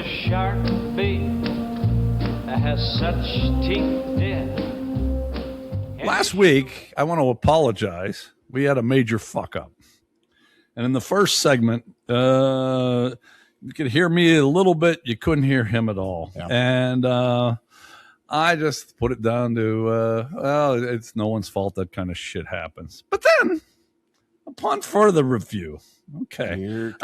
the shark bait has such teeth, dear. Last week, I want to apologize. We had a major fuck up. And in the first segment, you could hear me a little bit. You couldn't hear him at all. Yeah. And I just put it down to, well, it's no one's fault. That kind of shit happens. But then, upon further review, okay,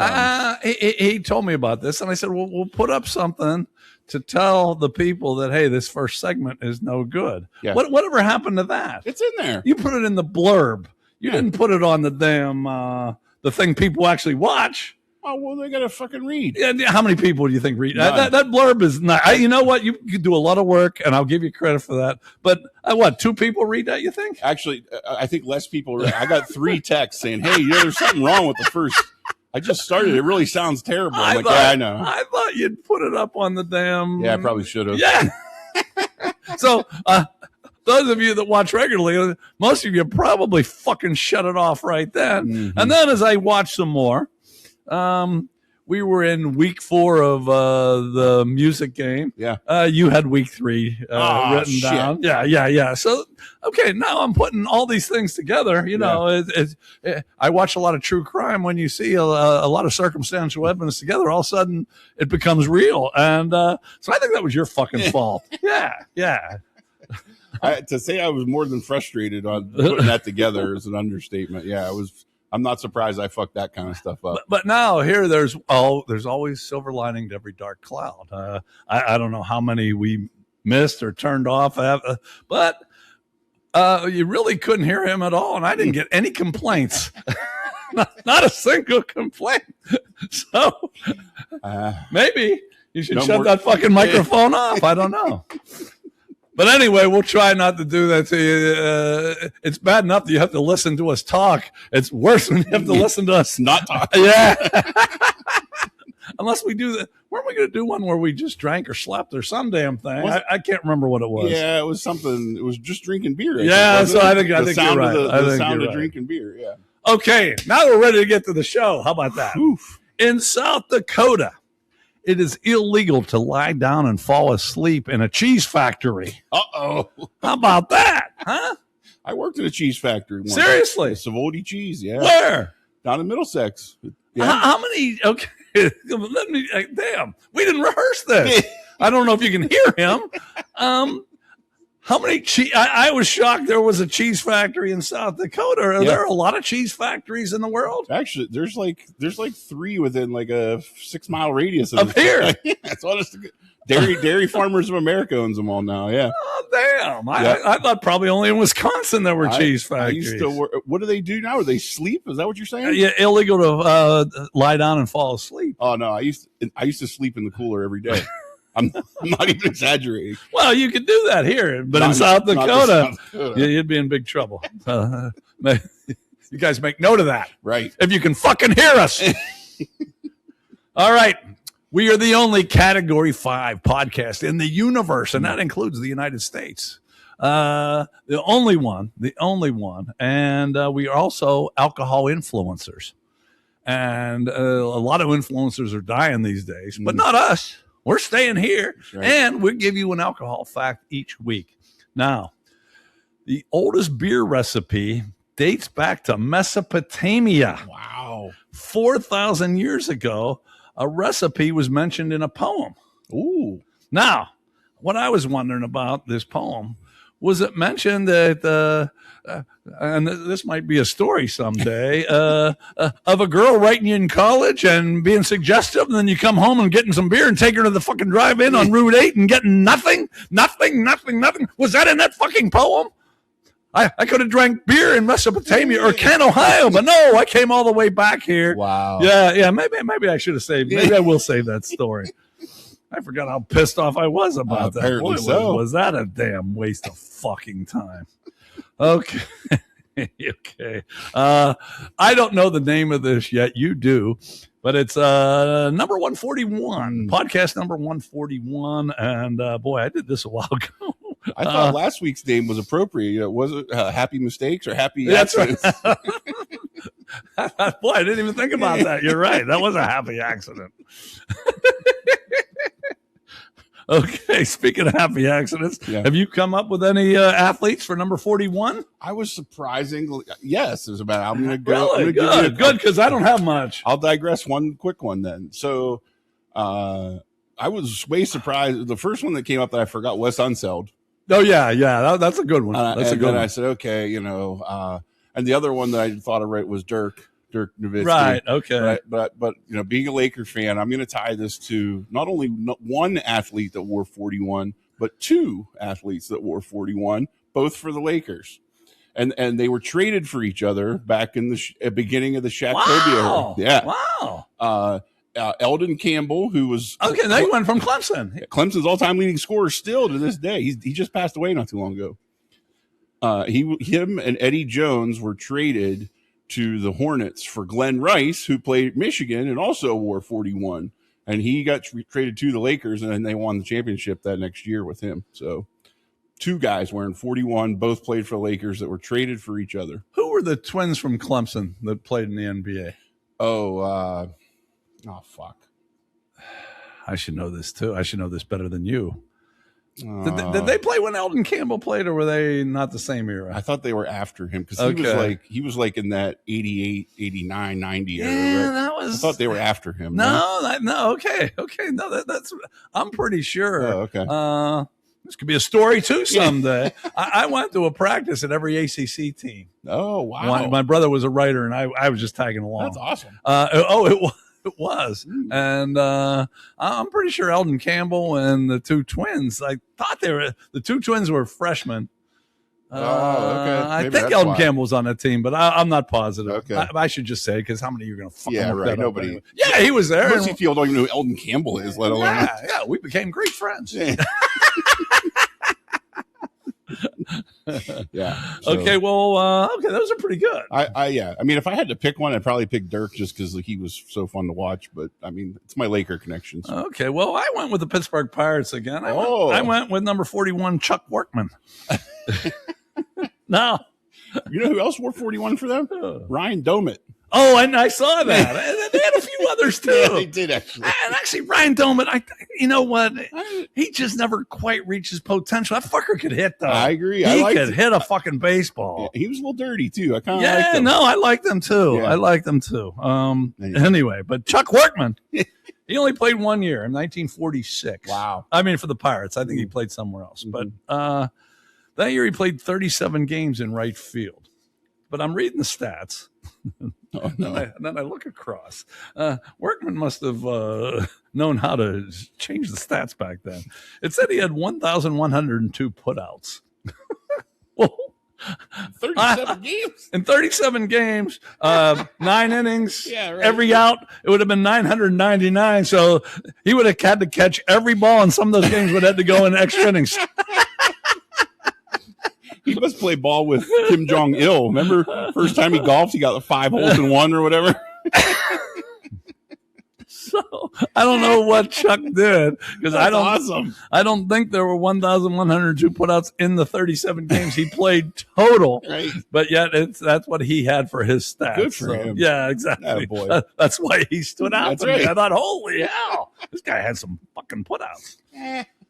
he told me about this. And I said, well, we'll put up something to tell the people that, hey, this first segment is no good. Yeah. Whatever happened to that? It's in there. You put it in the blurb. You didn't put it on the damn, the thing people actually watch. Oh, well, they got to fucking read. Yeah, how many people do you think read? That blurb is not, you know what? You do a lot of work, and I'll give you credit for that. But what, 2 people read that, you think? Actually, I think less people read. I got 3 texts saying, hey, there's something wrong with the first. I just started. It really sounds terrible. I'm I know. I thought you'd put it up on the damn. Yeah, I probably should have. Yeah. So, those of you that watch regularly, most of you probably fucking shut it off right then. Mm-hmm. And then as I watched some more, we were in week 4 of the music game. Yeah. You had week 3 written down. Yeah. So, okay, now I'm putting all these things together. You know, I watch a lot of true crime. When you see a lot of circumstantial evidence together, all of a sudden it becomes real. And so I think that was your fucking fault. Yeah. To say I was more than frustrated on putting that together is an understatement. Yeah, I'm not surprised I fucked that kind of stuff up. But now here, there's always silver lining to every dark cloud. I don't know how many we missed or turned off, but you really couldn't hear him at all, and I didn't get any complaints. not a single complaint. So maybe you should shut that fucking microphone off. I don't know. But anyway, we'll try not to do that to you. It's bad enough that you have to listen to us talk. It's worse when you have to listen to us not talk. Yeah. Unless we do that. Weren't we going to do one where we just drank or slept or some damn thing? I can't remember what it was. Yeah, it was something. It was just drinking beer. I think you're right. The sound of drinking beer, yeah. Okay, now we're ready to get to the show. How about that? Oof. In South Dakota, it is illegal to lie down and fall asleep in a cheese factory. Uh-oh. How about that, huh? I worked at a cheese factory once. Seriously? Savoy cheese, yeah. Where? Down in Middlesex. Yeah. How many? Okay. Let me. Damn. We didn't rehearse this. I don't know if you can hear him. How many cheese? I was shocked there was a cheese factory in South Dakota. Are there a lot of cheese factories in the world? Actually, there's like 3 within like a 6-mile radius of here. Yeah, that's honest. Dairy Farmers of America owns them all now. Yeah. Oh damn! I thought probably only in Wisconsin there were cheese factories. I used to work. What do they do now? Do they sleep? Is that what you're saying? Yeah, illegal to lie down and fall asleep. Oh no, I used to sleep in the cooler every day. I'm not even exaggerating. Well, you could do that here, but in South Dakota, you'd be in big trouble. You guys make note of that. Right. If you can fucking hear us. All right. We are the only Category 5 podcast in the universe, and that includes the United States. The only one. And we are also alcohol influencers. And a lot of influencers are dying these days, but not us. We're staying here, and we'll give you an alcohol fact each week. Now, the oldest beer recipe dates back to Mesopotamia. Wow. 4,000 years ago, a recipe was mentioned in a poem. Ooh. Now, what I was wondering about this poem, was it mentioned that, and this might be a story someday, of a girl writing you in college and being suggestive, and then you come home and getting some beer and take her to the fucking drive-in on Route 8 and getting nothing? Was that in that fucking poem? I could have drank beer in Mesopotamia or Kent, Ohio, but no, I came all the way back here. Wow. Yeah. Maybe I should have saved. Maybe I will save that story. I forgot how pissed off I was about that. Apparently was that a damn waste of fucking time? Okay. Okay. I don't know the name of this yet. You do, but it's number 141, podcast number 141. And boy, I did this a while ago. I thought last week's name was appropriate. Was it Happy Mistakes or Happy Accidents? Right. Boy, I didn't even think about that. You're right. That was a happy accident. Okay, speaking of happy accidents, have you come up with any athletes for number 41? I was surprising. Yes, it was about. I'm going to go. Really? Good, because I don't have much. I'll digress one quick one then. So I was way surprised. The first one that came up that I forgot was Unseld. Oh, yeah. That's a good one. That's a good one. I said, okay, and the other one that I thought of right was Dirk Nowitzki. Right, okay. But being a Laker fan, I'm going to tie this to not only one athlete that wore 41, but two athletes that wore 41, both for the Lakers. And they were traded for each other back in the beginning of the Shaq Kobe era. Yeah. Wow. Eldon Campbell, who was they went from Clemson. Clemson's all-time leading scorer still to this day. He just passed away not too long ago. Him and Eddie Jones were traded to the Hornets for Glenn Rice, who played Michigan and also wore 41. And he got traded to the Lakers, and then they won the championship that next year with him. So two guys wearing 41, both played for the Lakers that were traded for each other. Who were the twins from Clemson that played in the NBA? Oh, fuck. I should know this, too. I should know this better than you. Did they play when Eldon Campbell played, or were they not the same era? I thought they were after him because he was like in that 88, 89, 90 era. Yeah, right? I thought they were after him. No, okay. No, that's I'm pretty sure. Oh, okay. This could be a story too someday. I went to a practice at every ACC team. Oh, wow. My brother was a writer, and I was just tagging along. That's awesome. It was. And I'm pretty sure Eldon Campbell and the two twins, I thought the two twins were freshmen. Okay. I think Eldon Campbell was on that team, but I'm not positive. Okay. I should just say, because how many of you are going to fucking look right. that Nobody. Up anyway? Yeah, he was there. Most people don't even know who Eldon Campbell is, let alone. Yeah, we became great friends. Yeah. Yeah. So. Okay. Well. Those are pretty good. I mean, if I had to pick one, I'd probably pick Dirk just because he was so fun to watch. But I mean, it's my Laker connections. Okay. Well, I went with the Pittsburgh Pirates again. I went with number 41, Chuck Workman. No. You know who else wore 41 for them? Ryan Domit. Oh, and I saw that. They had a few others too. Yeah, they did actually. And actually, Ryan Domit, you know what? He just never quite reached his potential. That fucker could hit, though. I agree. He could hit a fucking baseball. Yeah, he was a little dirty too. I kind of liked him. No, I like them too. Yeah. I like them too. Anyway, but Chuck Workman, he only played 1 year in 1946. Wow. I mean, for the Pirates. I think he played somewhere else. Mm-hmm. But that year he played 37 games in right field. But I'm reading the stats. Oh, no. And then I look across. Workman must have known how to change the stats back then. It said he had 1,102 putouts. Well, 37 games. In 37 games, 9 innings, Yeah, right. every out, it would have been 999. So he would have had to catch every ball, and some of those games would have had to go in extra innings. He must play ball with Kim Jong-il. Remember, first time he golfed, he got the 5 holes in one or whatever. So I don't know what Chuck did because Awesome. I don't think there were 1,102 putouts in the 37 games he played total. Right. But yet that's what he had for his stats. Good for him. Yeah, exactly. Attaboy. That's why he stood out That's to me. right. I thought, holy hell, this guy had some fucking putouts.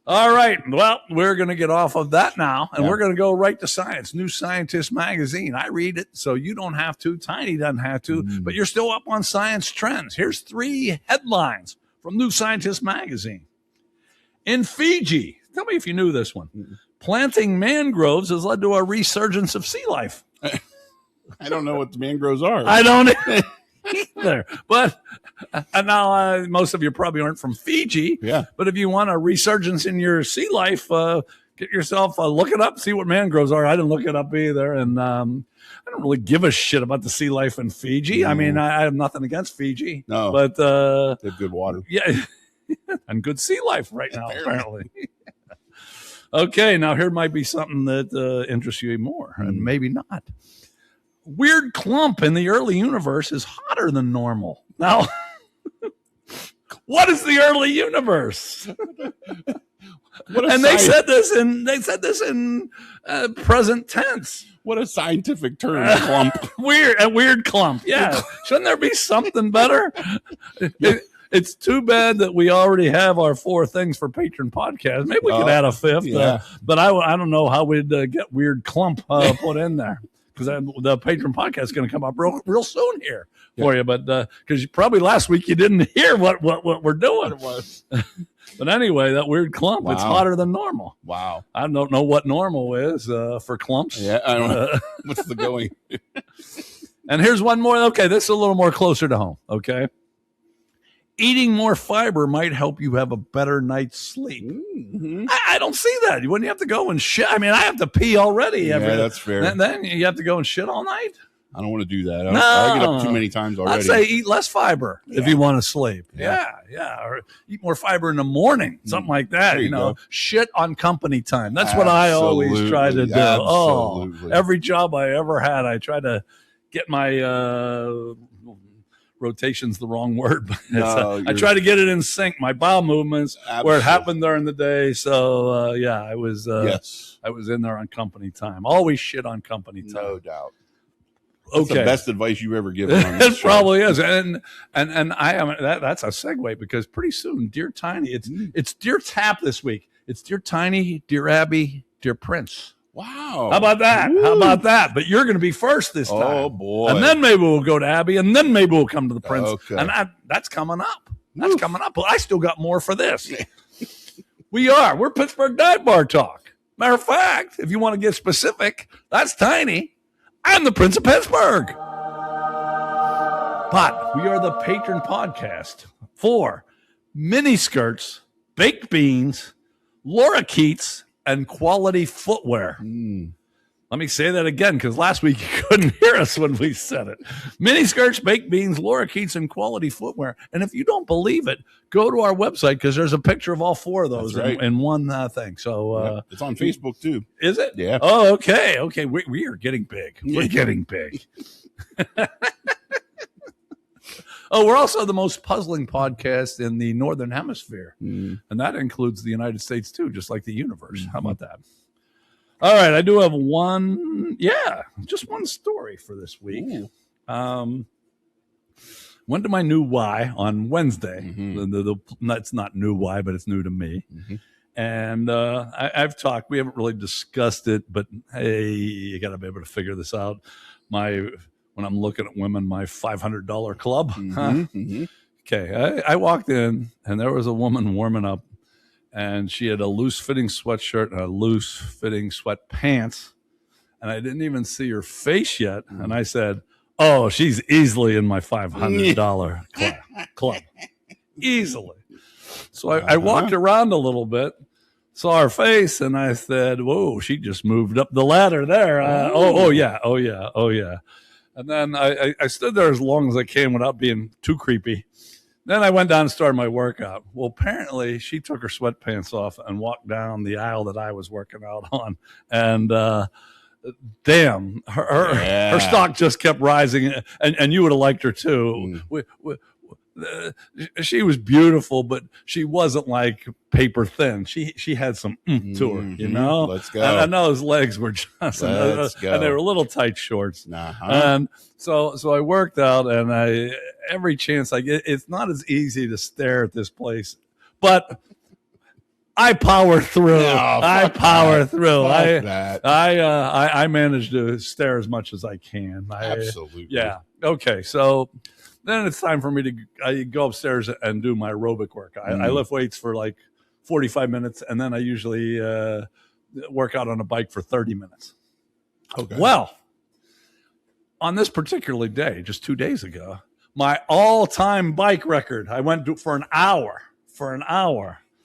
All right. Well, we're going to get off of that now, and we're going to go right to science. New Scientist magazine. I read it, so you don't have to. Tiny doesn't have to, but you're still up on science trends. Here's 3 headlines from New Scientist magazine. In Fiji, tell me if you knew this one. Planting mangroves has led to a resurgence of sea life. I don't know what the mangroves are. I don't either. But now most of you probably aren't from Fiji. Yeah. But if you want a resurgence in your sea life, get yourself look it up, see what mangroves are. I didn't look it up either, and I don't really give a shit about the sea life in Fiji. I mean, I have nothing against Fiji. No, but they have good water. Yeah, and good sea life right now, apparently. Okay, now here might be something that interests you more, and maybe not. Weird clump in the early universe is hotter than normal. Now, what is the early universe? They said this in present tense. What a scientific term, clump. Weird clump. Yeah. Shouldn't there be something better? It's too bad that we already have our 4 things for patron podcast. Maybe we could add a 5th, yeah. but I don't know how we'd get weird clump put in there, because the patron podcast is going to come up real soon here for you. But because probably last week you didn't hear what we're doing. It was. But anyway, that weird clump, it's hotter than normal. Wow. I don't know what normal is for clumps. Yeah, I don't know. What's the going? And here's one more. Okay, this is a little more closer to home. Okay. Eating more fiber might help you have a better night's sleep. Mm-hmm. I don't see that. You wouldn't have to go and shit. I mean, I have to pee already. Yeah, that's fair. And then you have to go and shit all night? I don't want to do that. No. I get up too many times already. I'd say eat less fiber if you want to sleep. Yeah. Or eat more fiber in the morning, something like that. You know, shit on company time. That's what I always try to do. Absolutely. Every job I ever had, I try to get my rotation's the wrong word, but I try to get it in sync, my bowel movements, where it happened during the day. So I was I was in there on company time. Always shit on company time. No doubt. That's the best advice you've ever given on this show. Probably is. And I am that's a segue, because pretty soon, Dear Tiny, it's Dear Tap this week. It's Dear Tiny, Dear Abby, Dear Prince. Wow. How about that? Woo. How about that? But you're going to be first this time. Oh, boy. And then maybe we'll go to Abby, and then maybe we'll come to the Prince. Okay. And that's coming up. That's coming up. But I still got more for this. We're Pittsburgh Dive Bar Talk. Matter of fact, if you want to get specific, that's Tiny. I'm the Prince of Pittsburgh. But we are the patron podcast for miniskirts, baked beans, lorikeets, and quality footwear. Let me say that again, because last week you couldn't hear us when we said it. Miniskirts, baked beans, lorikeets, and quality footwear. And if you don't believe it, go to our website, because there's a picture of all 4 of those in one thing. So it's on Facebook too. Is it? Yeah. Oh, okay. We are getting big. We're getting big. Oh, we're also the most puzzling podcast in the Northern Hemisphere. And that includes the United States, too, just like the universe. How about that? All right. I do have just one story for this week. Went to my new Y on Wednesday. It's not new Y, but it's new to me. And I've talked. We haven't really discussed it, but hey, you got to be able to figure this out. When I'm looking at women, my $500 club. Okay, I walked in, and there was a woman warming up, and she had a loose-fitting sweatshirt and a loose-fitting sweatpants, and I didn't even see her face yet. And I said, "Oh, she's easily in my $500 club, easily." So I walked around a little bit, saw her face, and I said, "Whoa, she just moved up the ladder there." Oh yeah. And then I stood there as long as I can without being too creepy. Then I went down and started my workout. Well, apparently she took her sweatpants off and walked down the aisle that I was working out on. And damn, her stock just kept rising. And you would have liked her too. She was beautiful, but she wasn't like paper thin. She had some to her, you know. Let's go. And those legs were just, and they were little tight shorts. And so I worked out, and every chance I get, it's not as easy to stare at this place, but I power through. I managed to stare as much as I can. Absolutely. Yeah. Okay. So then it's time for me to go upstairs and do my aerobic work. I lift weights for like 45 minutes, and then I usually work out on a bike for 30 minutes. Okay. Well, on this particular day, just 2 days ago, my all-time bike record, I went for an hour.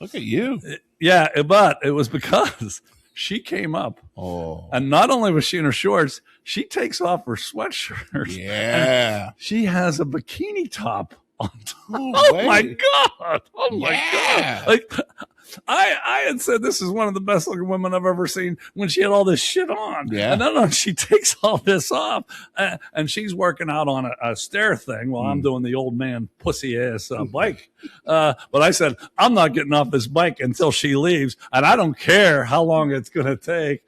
Look at you. Yeah, but it was because she came up. And not only was she in her shorts, she takes off her sweatshirt. Yeah. She has a bikini top on top. Oh my God. Oh my God. Like, I had said this is one of the best looking women I've ever seen when she had all this shit on. Yeah. And then she takes all this off and she's working out on a stair thing while I'm doing the old man pussy ass bike. But I said, I'm not getting off this bike until she leaves. And I don't care how long it's going to take.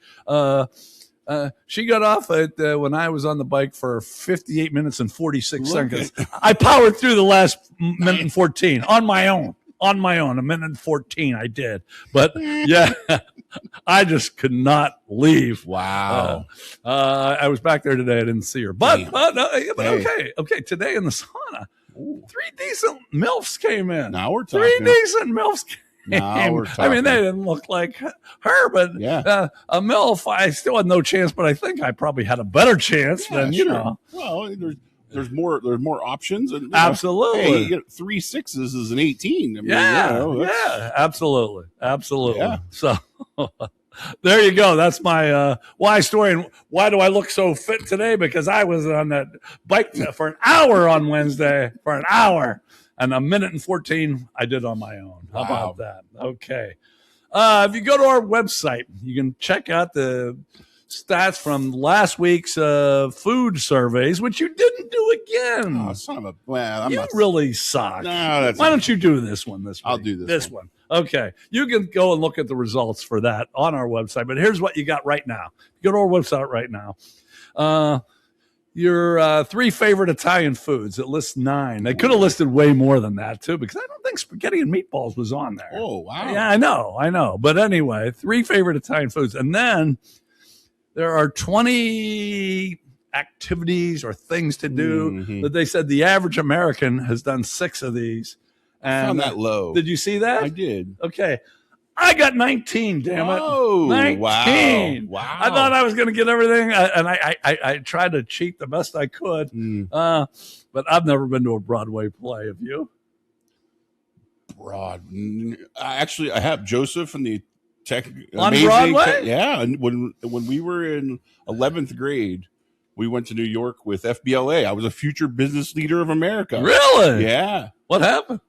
She got off at when I was on the bike for 58 minutes and 46 seconds. I powered through the last minute and 14 on my own. On my own, a minute and 14 I did. But yeah, I just could not leave. Wow. I was back there today. I didn't see her. But okay. Today in the sauna, 3 decent MILFs came in. Now we're talking. 3 decent MILFs came Now we're talking. I mean, they didn't look like her, but a MILF, I still had no chance, but I think I probably had a better chance than, you know. Well, there's more options. And, absolutely. Hey, you get 3 6s is an 18. I mean, absolutely. Yeah. So there you go. That's my why story. And why do I look so fit today? Because I was on that bike for an hour on Wednesday, for an hour. And a minute and 14 I did on my own. How about that? Okay. If you go to our website, you can check out the stats from last week's food surveys, which you didn't do again. Oh, son of a... Well, you really suck. No, Why don't you do this one this week? I'll do this one. Okay. You can go and look at the results for that on our website. But here's what you got right now. Go to our website right now. Your 3 favorite Italian foods. It lists 9. They could have listed way more than that, too, because I don't think spaghetti and meatballs was on there. Oh, wow. Yeah, I know. But anyway, 3 favorite Italian foods. And then there are 20 activities or things to do that they said the average American has done 6 of these. And I found that low. Did you see that? I did. Okay. I got 19, damn it. Oh, 19. Wow. I thought I was going to get everything, and I tried to cheat the best I could. But I've never been to a Broadway play. Have you? Actually, I have Joseph and the Tech. On Broadway? Yeah. And when we were in 11th grade, we went to New York with FBLA. I was a future business leader of America. Really? Yeah. What happened?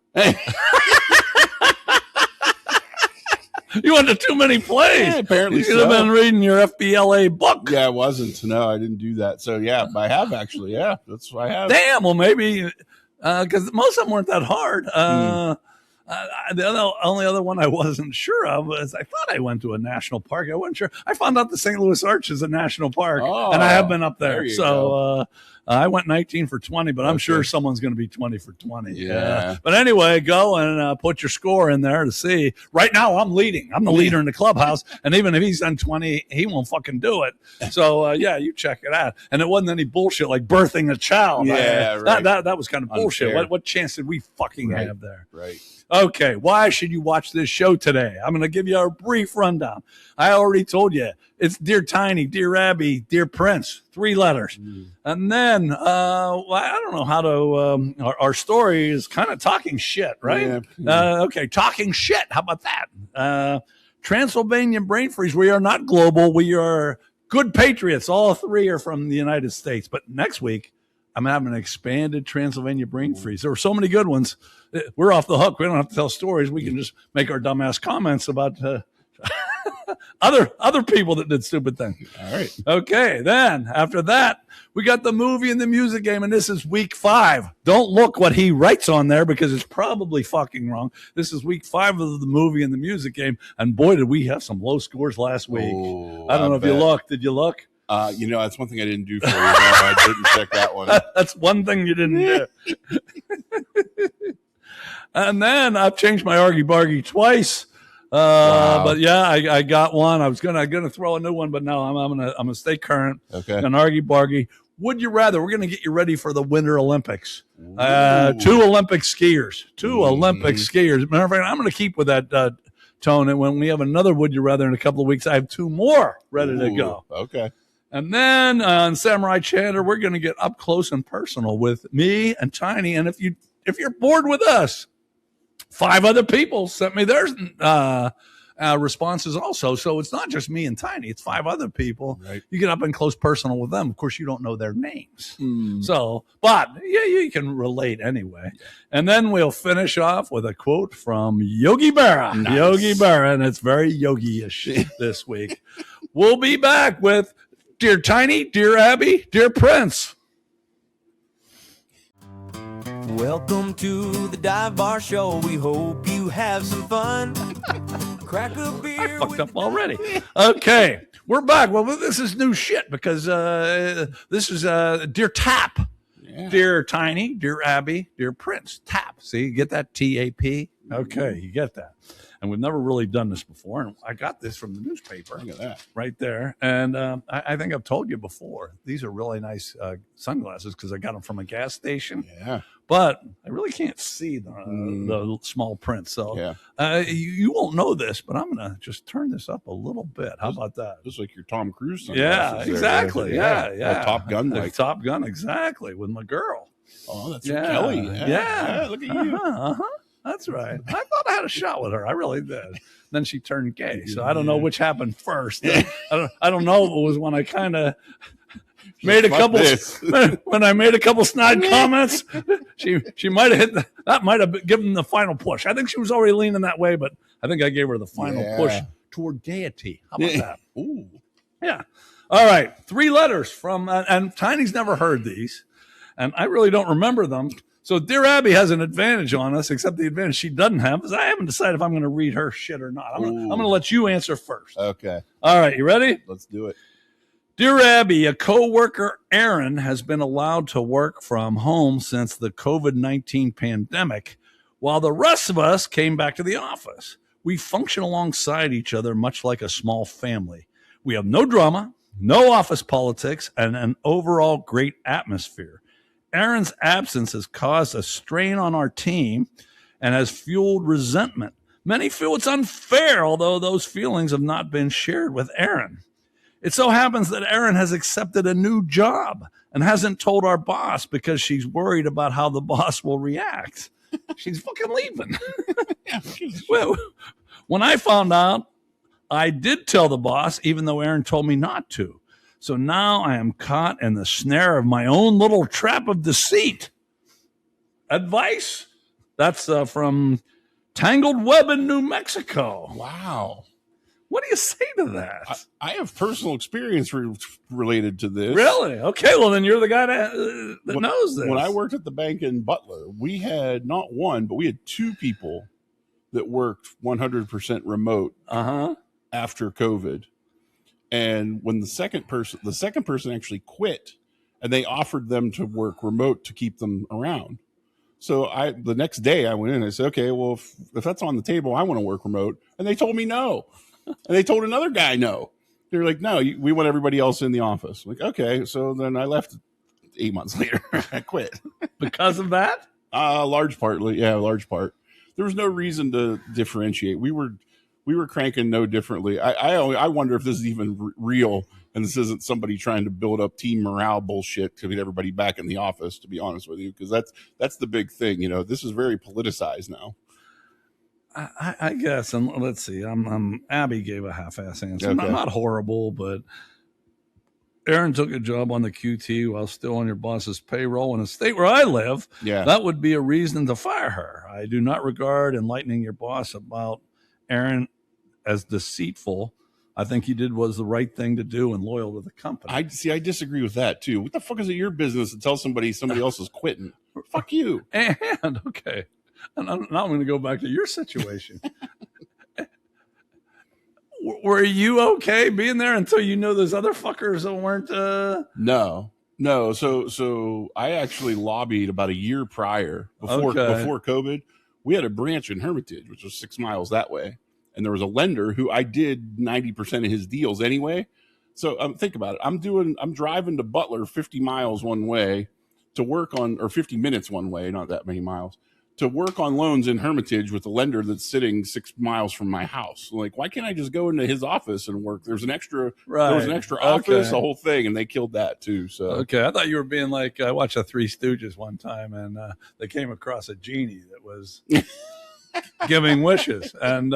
You went to too many plays. Yeah, apparently you should have been reading your FBLA book. Yeah, I wasn't. No, I didn't do that. So, yeah, I have actually. Yeah, that's what I have. Damn, well, maybe because most of them weren't that hard. The only other one I wasn't sure of was I thought I went to a national park. I wasn't sure. I found out the St. Louis Arch is a national park, and I have been up there. So I went 19 for 20, but I'm sure someone's going to be 20 for 20. Yeah. But anyway, go and put your score in there to see. Right now, I'm leading. I'm the leader in the clubhouse, and even if he's done 20, he won't fucking do it. So, you check it out. And it wasn't any bullshit like birthing a child. Yeah, right. That was kind of bullshit. What chance did we fucking have there? Right. Okay, why should you watch this show today? I'm going to give you a brief rundown. I already told you. It's Dear Tiny, Dear Abby, Dear Prince, 3 letters. And then, I don't know how to, our story is kind of talking shit, right? Yeah. Okay, talking shit. How about that? Transylvanian brain freeze. We are not global. We are good patriots. All 3 are from the United States. But next week, I'm having an expanded Transylvania brain freeze. There were so many good ones. We're off the hook. We don't have to tell stories. We can just make our dumbass comments about other people that did stupid things. All right. Okay. Then after that, we got the movie and the music game, and this is week 5. Don't look what he writes on there because it's probably fucking wrong. This is week 5 of the movie and the music game, and boy, did we have some low scores last week. I don't know if you looked. Did you look? That's one thing I didn't do for you. No, I didn't check that one. That's one thing you didn't do. And then I've changed my Argy Bargy twice. But yeah, I got one. I was gonna throw a new one, but no, I'm gonna stay current. Okay. And Argy Bargy. Would you rather? We're gonna get you ready for the Winter Olympics. 2 Olympic skiers. 2 Olympic skiers. Matter of fact, I'm gonna keep with that tone. And when we have another Would You Rather in a couple of weeks, I have 2 more ready to go. Okay. And then on Samurai Chatter, we're going to get up close and personal with me and Tiny. And if you're bored with us, 5 other people sent me their responses also. So it's not just me and Tiny; it's 5 other people. Right. You get up and close personal with them. Of course, you don't know their names. So, but yeah, you can relate anyway. Yeah. And then we'll finish off with a quote from Yogi Berra. Nice. Yogi Berra, and it's very yogi-ish this week. We'll be back with Dear Tiny, Dear Abby, Dear Prince. Welcome to the Dive Bar Show. We hope you have some fun. Crack a beer. I fucked up already. Okay, we're back. Well, this is new shit because this is Dear Tap. Yeah. Dear Tiny, Dear Abby, Dear Prince. Tap. See, you get that T-A-P? Okay, you get that. And we've never really done this before. And I got this from the newspaper. Look at that. Right there. And I think I've told you before, these are really nice sunglasses because I got them from a gas station. Yeah. But I really can't see the small print. So you won't know this, but I'm going to just turn this up a little bit. How about that? Just like your Tom Cruise sunglasses. Yeah, exactly. Yeah. Top Gun. Like Top Gun, exactly, with my girl. Oh, that's your Kelly. Yeah. Look at you. That's right. I thought I had a shot with her. I really did. Then she turned gay. So I don't know which happened first. I don't know if it was when I kind of made a couple when I made a couple snide comments. She might have hit that might have given the final push. I think she was already leaning that way, but I think I gave her the final push toward gaiety. How about that? Ooh. Yeah. All right. 3 letters from and Tiny's never heard these, and I really don't remember them. So Dear Abby has an advantage on us, except the advantage she doesn't have is I haven't decided if I'm going to read her shit or not. I'm going to let you answer first. Okay. All right. You ready? Let's do it. Dear Abby, a co-worker, Aaron, has been allowed to work from home since the COVID-19 pandemic, while the rest of us came back to the office. We function alongside each other much like a small family. We have no drama, no office politics, and an overall great atmosphere. Aaron's absence has caused a strain on our team and has fueled resentment. Many feel it's unfair, although those feelings have not been shared with Aaron. It so happens that Aaron has accepted a new job and hasn't told our boss because she's worried about how the boss will react. She's fucking leaving. Well, when I found out, I did tell the boss, even though Aaron told me not to. So now I am caught in the snare of my own little trap of deceit. Advice? That's from Tangled Web in New Mexico. Wow. What do you say to that? I have personal experience related to this. Really? Okay, well, then you're the guy that knows this. When I worked at the bank in Butler, we had not one, but we had 2 people that worked 100% remote after COVID. And when the second person actually quit, and they offered them to work remote to keep them around. So the next day I went in and I said, okay, well, if that's on the table, I want to work remote. And they told me no. And they told another guy no. They're like, no, we want everybody else in the office. I'm like, okay. So then I left 8 months later. I quit. Because of that? Large part. There was no reason to differentiate. We were cranking no differently. I wonder if this is even real and this isn't somebody trying to build up team morale bullshit to get everybody back in the office, to be honest with you, because that's the big thing. You know, this is very politicized now. I guess, and let's see. Abby gave a half-ass answer. Okay. Not horrible, but Aaron took a job on the QT while still on your boss's payroll in a state where I live. Yeah, that would be a reason to fire her. I do not regard enlightening your boss about Aaron as deceitful. I think you did was the right thing to do and loyal to the company. I disagree with that too. What the fuck is it your business to tell somebody else is quitting? Fuck you. And okay. And now I'm going to go back to your situation. Were you okay being there until you knew those other fuckers that weren't? No. So I actually lobbied about a year prior before COVID. We had a branch in Hermitage, which was 6 miles that way. And there was a lender who I did 90% of his deals anyway. So think about it. I'm driving to Butler 50 miles one way to work on, or 50 minutes one way, not that many miles, to work on loans in Hermitage with a lender that's sitting 6 miles from my house. Like, why can't I just go into his office and work? There was an extra office, the whole thing, and they killed that too. So okay, I thought you were being like, I watched the Three Stooges one time, and they came across a genie that was giving wishes, and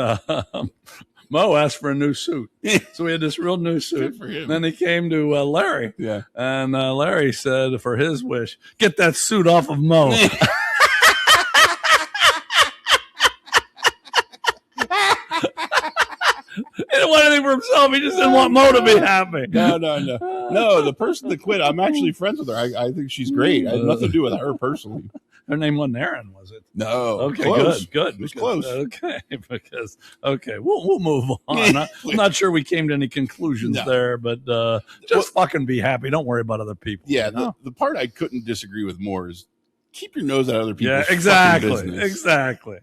Mo asked for a new suit, so we had this real new suit. Then he came to Larry, and Larry said for his wish, get that suit off of Mo. He didn't want anything for himself. He just didn't want Mo to be happy. No, the person that quit, I'm actually friends with her. I think she's great. I had nothing to do with her personally. Her name wasn't Aaron, was it? No. Okay, close. good. It was close. Okay, we'll move on. I'm not sure we came to any conclusions there, but just fucking be happy. Don't worry about other people. Yeah, you know? the part I couldn't disagree with more is keep your nose out of other people's exactly. fucking business. Exactly.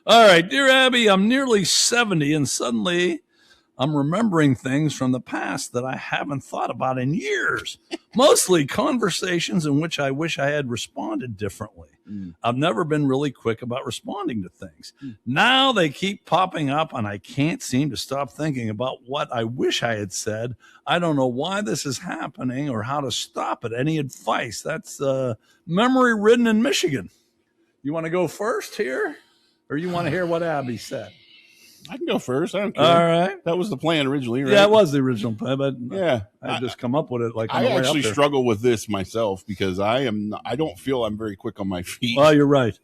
All right, dear Abby, I'm nearly 70, and suddenly I'm remembering things from the past that I haven't thought about in years. Mostly conversations in which I wish I had responded differently. I've never been really quick about responding to things. Now they keep popping up, and I can't seem to stop thinking about what I wish I had said. I don't know why this is happening or how to stop it. Any advice? That's memory ridden in Michigan. You want to go first here, or you want to hear what Abby said? I can go first. I don't care. All right. That was the plan originally, right? Yeah, it was the original plan, but I just come up with it like on the I way actually up there. struggle with this myself because I don't feel I'm very quick on my feet. Well, you're right.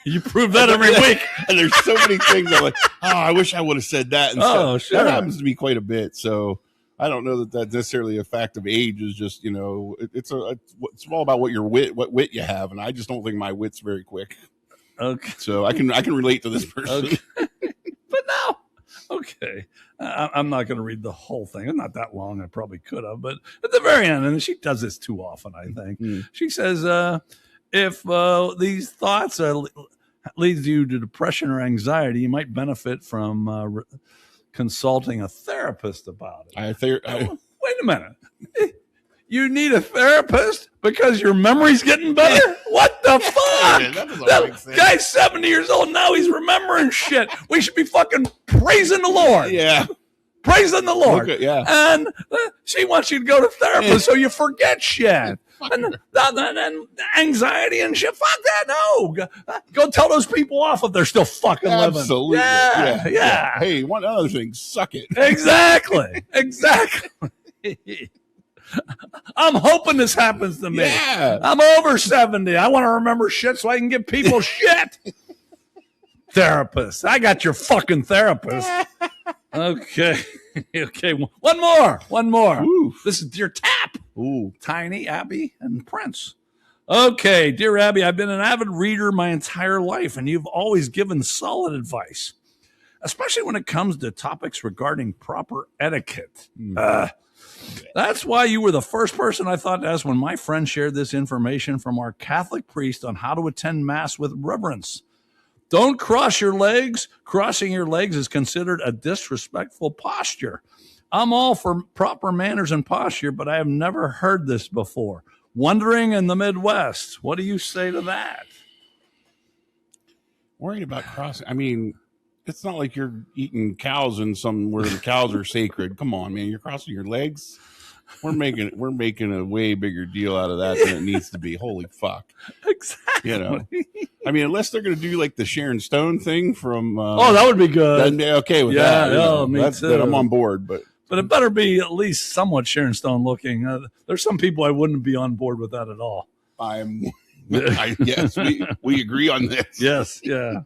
You prove that every week. And there's so many things I'm like, I wish I would have said that. And Sure. That happens to me quite a bit. So I don't know that that's necessarily a fact of age. Is just it's all about what wit you have, and I just don't think my wit's very quick. Okay. So I can relate to this person. Okay. But no. Okay. I'm not going to read the whole thing. It's not that long. I probably could have. But at the very end, and she does this too often, I think, she says, if these thoughts leads you to depression or anxiety, you might benefit from consulting a therapist about it. Wait a minute. You need a therapist because your memory's getting better? What the fuck? Yeah, that doesn't make sense. Guy's 70 years old now. He's remembering shit. We should be fucking praising the Lord. Yeah. Praising the Lord. Okay, yeah. And she wants you to go to therapist so you forget shit. And anxiety and shit. Fuck that. No. Go tell those people off if they're still fucking living. Absolutely. Yeah. Hey, one other thing. Suck it. Exactly. I'm hoping this happens to me. Yeah. I'm over 70. I want to remember shit so I can give people shit. Therapist. I got your fucking therapist. Okay. One more. Ooh. This is your tap. Ooh. Tiny, Abby, and Prince. Okay, dear Abby, I've been an avid reader my entire life, and you've always given solid advice, especially when it comes to topics regarding proper etiquette. That's why you were the first person I thought to ask when my friend shared this information from our Catholic priest on how to attend Mass with reverence. Don't cross your legs. Crossing your legs is considered a disrespectful posture. I'm all for proper manners and posture, but I have never heard this before. Wondering in the Midwest. What do you say to that? Worried about crossing. I mean, it's not like you're eating cows in somewhere the cows are sacred. Come on, man. You're crossing your legs. We're making a way bigger deal out of that than it needs to be. Holy fuck. Exactly. I mean, unless they're going to do like the Sharon Stone thing from. That would be good. Then okay with that. Me too. Then I'm on board, but it better be at least somewhat Sharon Stone looking. There's some people I wouldn't be on board with that at all. Yes, we agree on this. Yes, yeah.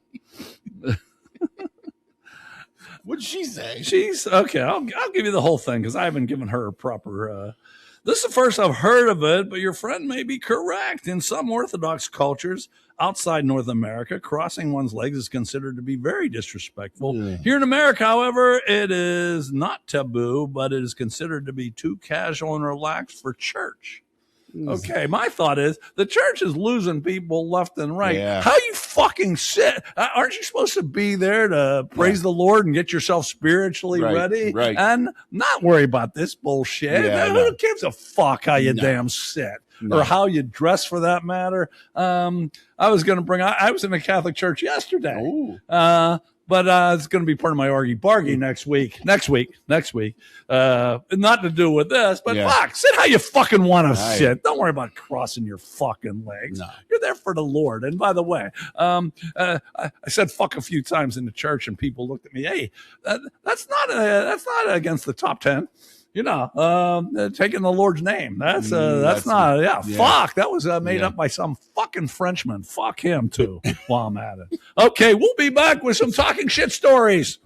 What did she say? She's okay. I'll give you the whole thing because I haven't given her a proper. This is the first I've heard of it, but your friend may be correct. In some Orthodox cultures outside North America, crossing one's legs is considered to be very disrespectful. Yeah. Here in America, however, it is not taboo, but it is considered to be too casual and relaxed for church. Okay, my thought is the church is losing people left and right. Yeah. How you fucking sit? Aren't you supposed to be there to praise the Lord and get yourself spiritually ready? Right. And not worry about this bullshit. Yeah, who gives a fuck how you damn sit? Or how you dress for that matter? I was in a Catholic church yesterday. But it's going to be part of my Argy Bargy next week. Not to do with this, but fuck, sit how you fucking want to sit. Don't worry about crossing your fucking legs. No. You're there for the Lord. And by the way, I said fuck a few times in the church, and people looked at me. Hey, that's not against the top 10. Taking the Lord's name. That's not. Fuck. That was made up by some fucking Frenchman. Fuck him too. While I'm at it. Okay, we'll be back with some talking shit stories.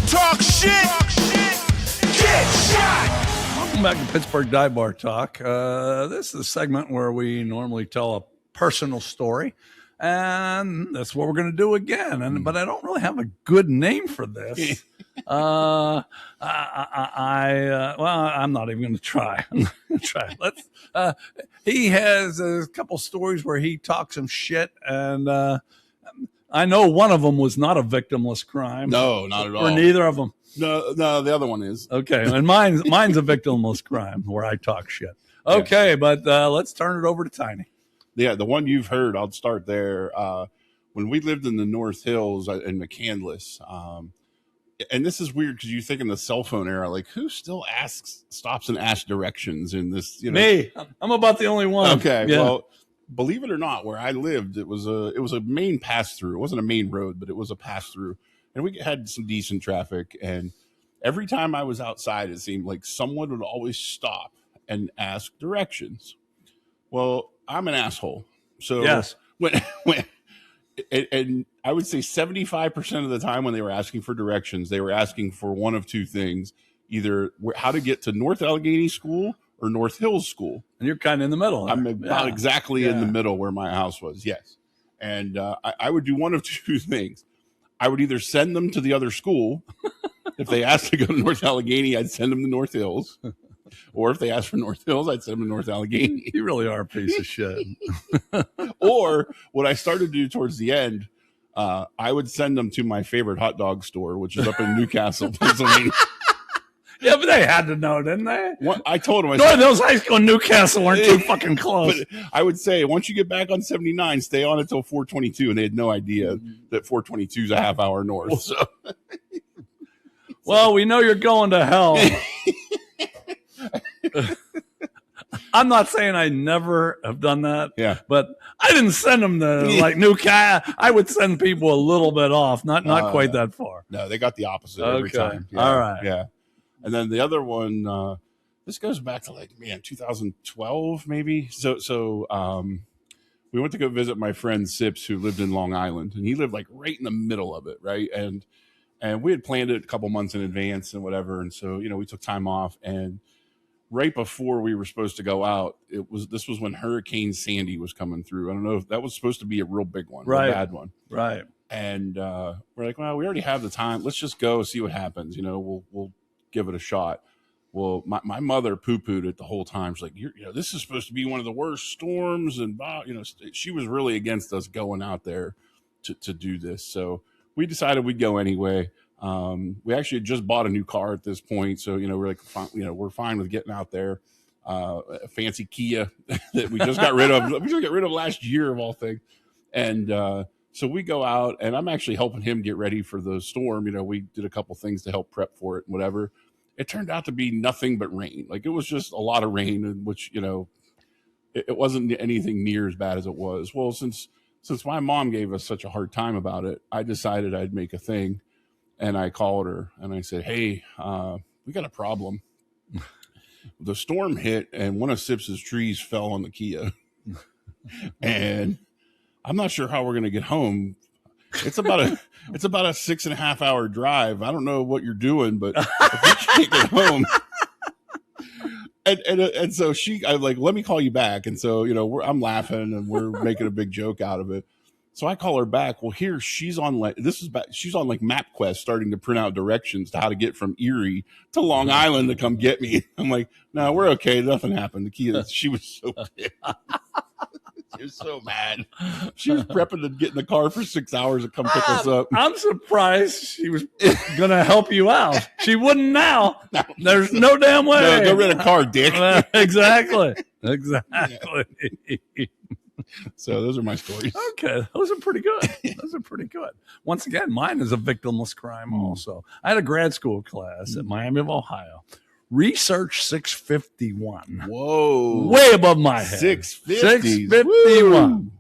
Talk shit. Get shot. Welcome back to Pittsburgh Dive Bar Talk. This is a segment where we normally tell a personal story, and that's what we're going to do again. But I don't really have a good name for this. Well, I'm not even going to try. I'm going to try. He has a couple stories where he talks some shit, and I know one of them was not a victimless crime. No, not at all. Or neither of them. No, the other one is. Okay, and mine's a victimless crime where I talk shit. Okay, yes. But let's turn it over to Tiny. Yeah, the one you've heard, I'll start there. When we lived in the North Hills in Mikaela, and this is weird because you think in the cell phone era, like who still stops and asks directions in this? Me. I'm about the only one. Okay, yeah. Well, believe it or not, where I lived, it was a main pass through. It wasn't a main road, but it was a pass through. And we had some decent traffic, and every time I was outside, it seemed like someone would always stop and ask directions. Well, I'm an asshole. So yes. And I would say 75% of the time when they were asking for directions, they were asking for one of two things, either how to get to North Allegheny School or North Hills School. And you're kind of in the middle. I'm about exactly in the middle where my house was, yes. And I would do one of two things. I would either send them to the other school. If they asked to go to North Allegheny, I'd send them to North Hills. Or if they asked for North Hills, I'd send them to North Allegheny. You really are a piece of shit. Or what I started to do towards the end, I would send them to my favorite hot dog store, which is up in Newcastle, Pennsylvania. Yeah, but they had to know, didn't they? I told them. North Hills High School and Newcastle weren't too fucking close. But I would say, once you get back on 79, stay on until 422. And they had no idea that 422 is a half hour north. So. Well, we know you're going to hell. I'm not saying I never have done that. Yeah. But I didn't send them to like Newcastle. I would send people a little bit off, not quite that far. No, they got the opposite every time. Yeah. All right. Yeah. And then the other one, this goes back to 2012 maybe. So we went to go visit my friend Sips, who lived in Long Island, and he lived like right in the middle of it, right? And we had planned it a couple months in advance and whatever, and so we took time off, and right before we were supposed to go out, this was when Hurricane Sandy was coming through. I don't know if that was supposed to be a real big one, right? A bad one, right? And we're like, well, we already have the time. Let's just go see what happens. We'll give it a shot. Well, my mother poo-pooed it the whole time. She's like, this is supposed to be one of the worst storms, and she was really against us going out there to do this. So we decided we'd go anyway. We actually just bought a new car at this point, so we're like, we're fine with getting out there. A fancy Kia that we just got rid of. We just got rid of last year of all things, and so we go out, and I'm actually helping him get ready for the storm. We did a couple things to help prep for it and whatever. It turned out to be nothing but rain. Like, it was just a lot of rain, in which it wasn't anything near as bad as it was. Well, since my mom gave us such a hard time about it, I decided I'd make a thing. And I called her and I said, hey, we got a problem. The storm hit and one of Sips's trees fell on the Kia. And I'm not sure how we're going to get home. It's about a 6.5 hour drive. I don't know what you're doing, but if we can't get home. And so I'm like, let me call you back. And so, I'm laughing and we're making a big joke out of it. So I call her back. Well, here she's on she's on MapQuest, starting to print out directions to how to get from Erie to Long Island to come get me. I'm like, no, we're okay. Nothing happened. She was so pissed. She was so mad. She was prepping to get in the car for 6 hours to come pick us up. I'm surprised she was going to help you out. She wouldn't now. No. There's no damn way. No, go rent a car, dick. Exactly. So those are my stories. Okay, those are pretty good. Once again, mine is a victimless crime also. I had a grad school class at Miami of Ohio. Research 651. Whoa. Way above my head. 650. 651.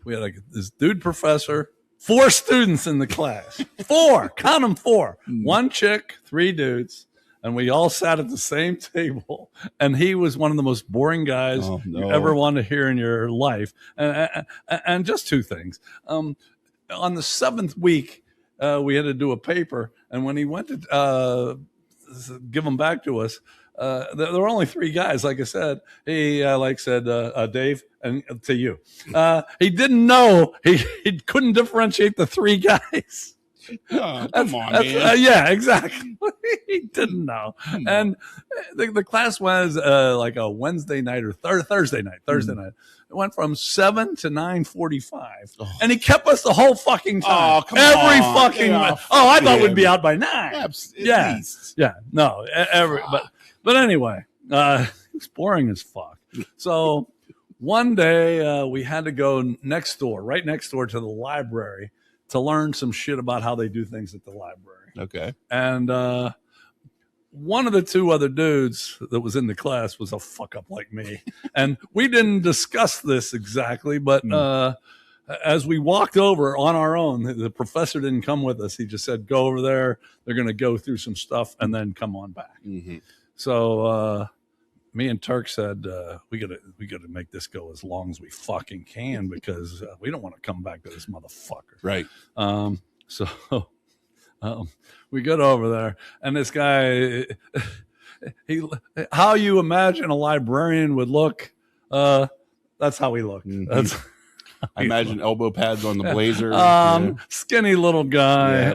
We had this dude professor, 4 students in the class. 4. Count them 4. 1 chick, 3 dudes. And we all sat at the same table. And he was one of the most boring guys you ever want to hear in your life. And just 2 things. On the 7th week, we had to do a paper. And when he went to give them back to us. There were only 3 guys, like I said. He said Dave, and to you, he didn't know he couldn't differentiate the 3 guys. Oh, come on, man. Yeah, exactly. He didn't know. And the class was like a Wednesday night or Thursday night. It went from 7 to 9:45, and he kept us the whole fucking time. Oh, come every on. fucking. I thought we'd be out by 9. At least. Yeah. No. But anyway, it's boring as fuck. So one day we had to go right next door to the library to learn some shit about how they do things at the library. Okay. And one of the 2 other dudes that was in the class was a fuck up like me. And we didn't discuss this exactly, but as we walked over on our own, the professor didn't come with us. He just said, go over there. They're going to go through some stuff and then come on back. Mm-hmm. So me and Turk said, we got to make this go as long as we fucking can because we don't want to come back to this motherfucker. Right. So we get over there, and this guy, how you imagine a librarian would look, that's how he looked. Mm-hmm. I imagine elbow pads on the blazer. Skinny little guy,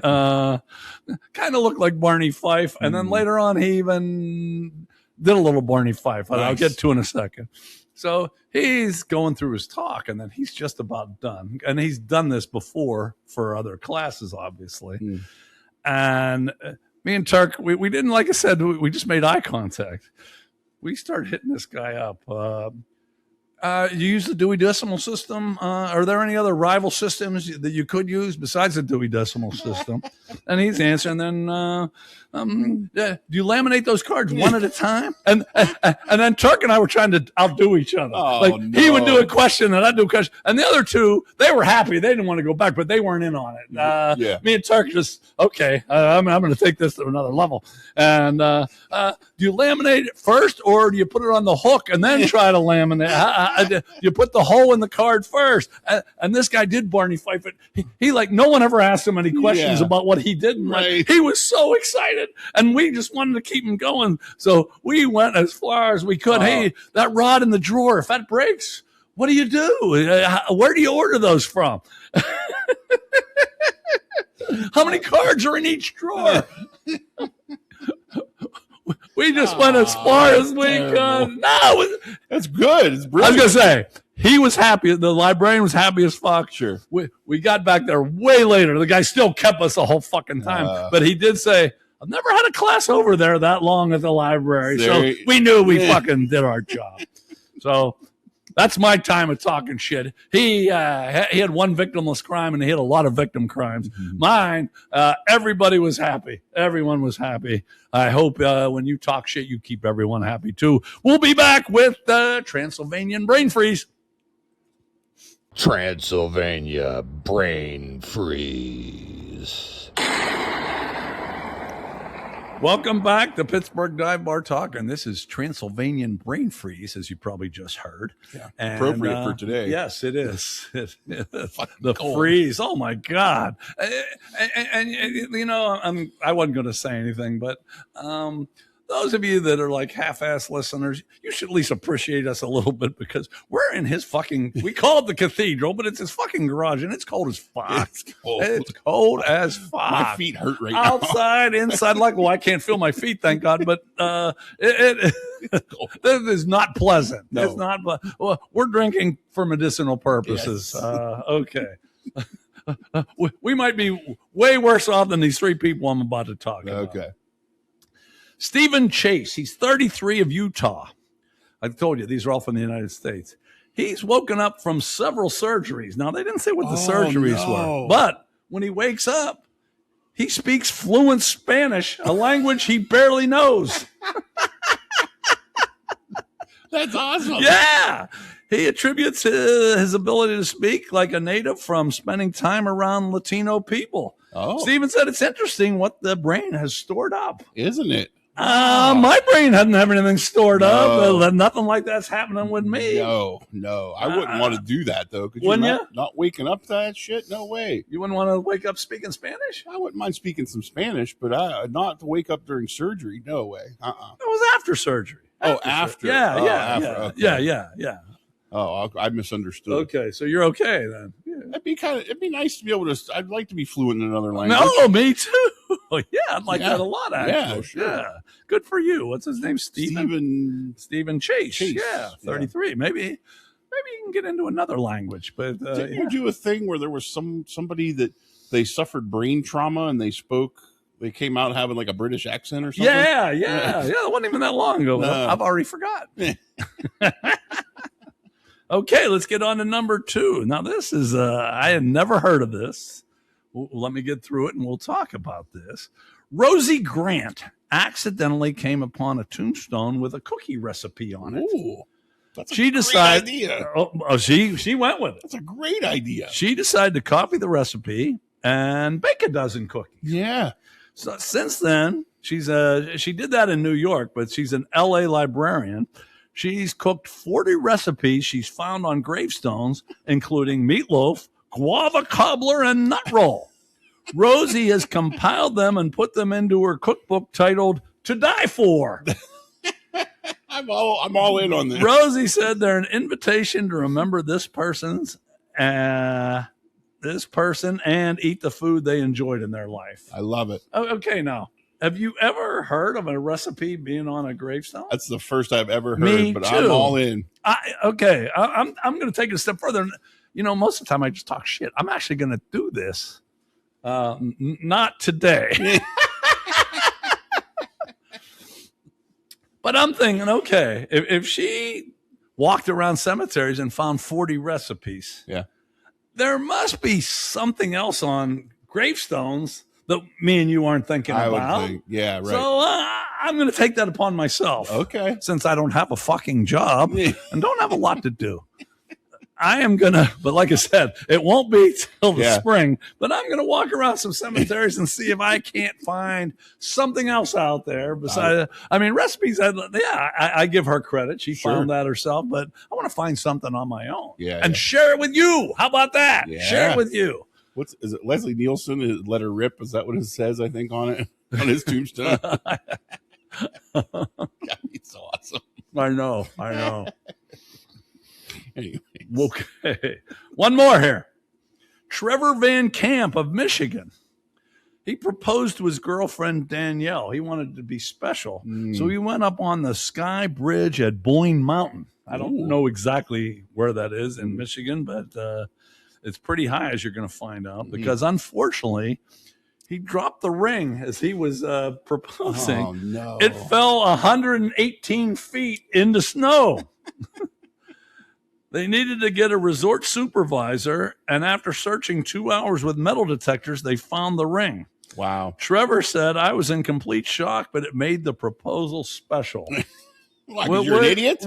kind of looked like Barney Fife. And then later on, he even did a little Barney Fife. Nice. I'll get to in a second. So he's going through his talk, and then he's just about done. And he's done this before for other classes, obviously. And me and Turk, we didn't, like I said, we just made eye contact. We started hitting this guy up. You use the Dewey Decimal System. Are there any other rival systems that you could use besides the Dewey Decimal System? And he's answering. Then, do you laminate those cards one at a time? And then Turk and I were trying to outdo each other. He would do a question and I'd do a question. And the other 2, they were happy. They didn't want to go back, but they weren't in on it. Me and Turk just, okay, I'm going to take this to another level. And do you laminate it first or do you put it on the hook and then try to laminate? You put the hole in the card first. And this guy did Barney Fife. He like, no one ever asked him any questions about what he did. Right. He was so excited. And we just wanted to keep him going. So we went as far as we could. Hey, that rod in the drawer, if that breaks, what do you do? Where do you order those from? How many cards are in each drawer? We just went as far as we could. No, that's good. It's brilliant. I was going to say, he was happy. The librarian was happy as fuck. Sure. We got back there way later. The guy still kept us the whole fucking time. But he did say, I've never had a class over there that long at the library. So we knew we fucking did our job. So that's my time of talking shit. He had one victimless crime and he had a lot of victim crimes. Mm-hmm. Mine, everybody was happy. Everyone was happy. I hope when you talk shit, you keep everyone happy too. We'll be back with Transylvanian Brain Freeze. Transylvania Brain Freeze. Welcome back to Pittsburgh Dive Bar Talk, and this is Transylvanian Brain Freeze, as you probably just heard. Yeah, and, appropriate for today. Yes, it is. The freeze. Oh my God! And you know, I wasn't going to say anything, but those of you that are like half-ass listeners, you should at least appreciate us a little bit because we're in his fucking, we call it the cathedral, but it's his fucking garage and it's cold as fuck. It's cold as fuck. My feet hurt right now. Outside, inside, like, well, I can't feel my feet, thank God, but it is not pleasant. No. It's not, well, we're drinking for medicinal purposes. Yes. Okay. We might be way worse off than these 3 people I'm about to talk about. Okay. Stephen Chase, he's 33 of Utah. I told you, these are all from the United States. He's woken up from several surgeries. Now, they didn't say what the surgeries were, but when he wakes up, he speaks fluent Spanish, a language he barely knows. That's awesome. Yeah. He attributes his ability to speak like a native from spending time around Latino people. Oh. Stephen said it's interesting what the brain has stored up. Isn't it? My brain doesn't have anything stored No. up. Nothing like that's happening with me. No. I wouldn't want to do that, though. Could Wouldn't you you? not waking up to that shit? No way. You wouldn't want to wake up speaking Spanish? I wouldn't mind speaking some Spanish, but not to wake up during surgery. No way. It was after surgery. After. Yeah, Oh, yeah, after. yeah, Okay. yeah. Oh, I misunderstood. Okay, so you're okay then. Yeah. It'd be nice to be able to. I'd like to be fluent in another language. No, me too. Yeah, I'd like that a lot, actually. Yeah, sure. Yeah. Good for you. What's his name? Stephen Chase. Chase. Yeah, 33. Yeah. Maybe you can get into another language. But Didn't you do a thing where there was somebody that they suffered brain trauma and they came out having like a British accent or something? Yeah. That wasn't even that long ago. No. I've already forgotten. Okay, let's get on to number 2. Now, this is, I had never heard of this. Let me get through it and we'll talk about this. Rosie Grant accidentally came upon a tombstone with a cookie recipe on it. Ooh, that's a She great decided, idea. she went with it. That's a great idea. She decided to copy the recipe and bake a dozen cookies. Yeah. So since then, she did that in New York, but she's an LA librarian. She's cooked 40 recipes she's found on gravestones, including meatloaf, guava cobbler, and nut roll. Rosie has compiled them and put them into her cookbook titled "To Die For." I'm all in on this. Rosie said they're an invitation to remember this person and eat the food they enjoyed in their life. I love it. Okay, now, have you ever heard of a recipe being on a gravestone? That's the first I've ever heard, Me but too. I'm all in. I'm going to take it a step further. Most of the time I just talk shit. I'm actually going to do this. Not today. But I'm thinking, okay, if she walked around cemeteries and found 40 recipes, Yeah. there must be something else on gravestones that me and you aren't thinking I about. would think. Yeah, right. So I'm going to take that upon myself. Okay. Since I don't have a fucking job and don't have a lot to do. I am going to, but like I said, it won't be till the spring, but I'm going to walk around some cemeteries and see if I can't find something else out there besides, recipes. I give her credit. She found that herself, but I want to find something on my own and share it with you. How about that? Yeah. Share it with you. Is it Leslie Nielsen? Let her rip. Is that what it says? I think on it, on his tombstone. God, he's awesome. I know. Anyways. Okay. One more here. Trevor Van Camp of Michigan. He proposed to his girlfriend, Danielle. He wanted to be special. So he went up on the Sky Bridge at Boyne Mountain. I don't know exactly where that is in Michigan, but it's pretty high, as you're going to find out, because unfortunately, he dropped the ring as he was proposing. Oh, no. It fell 118 feet into snow. They needed to get a resort supervisor, and after searching 2 hours with metal detectors, they found the ring. Wow. Trevor said, I was in complete shock, but it made the proposal special. Why, 'cause you're an idiot?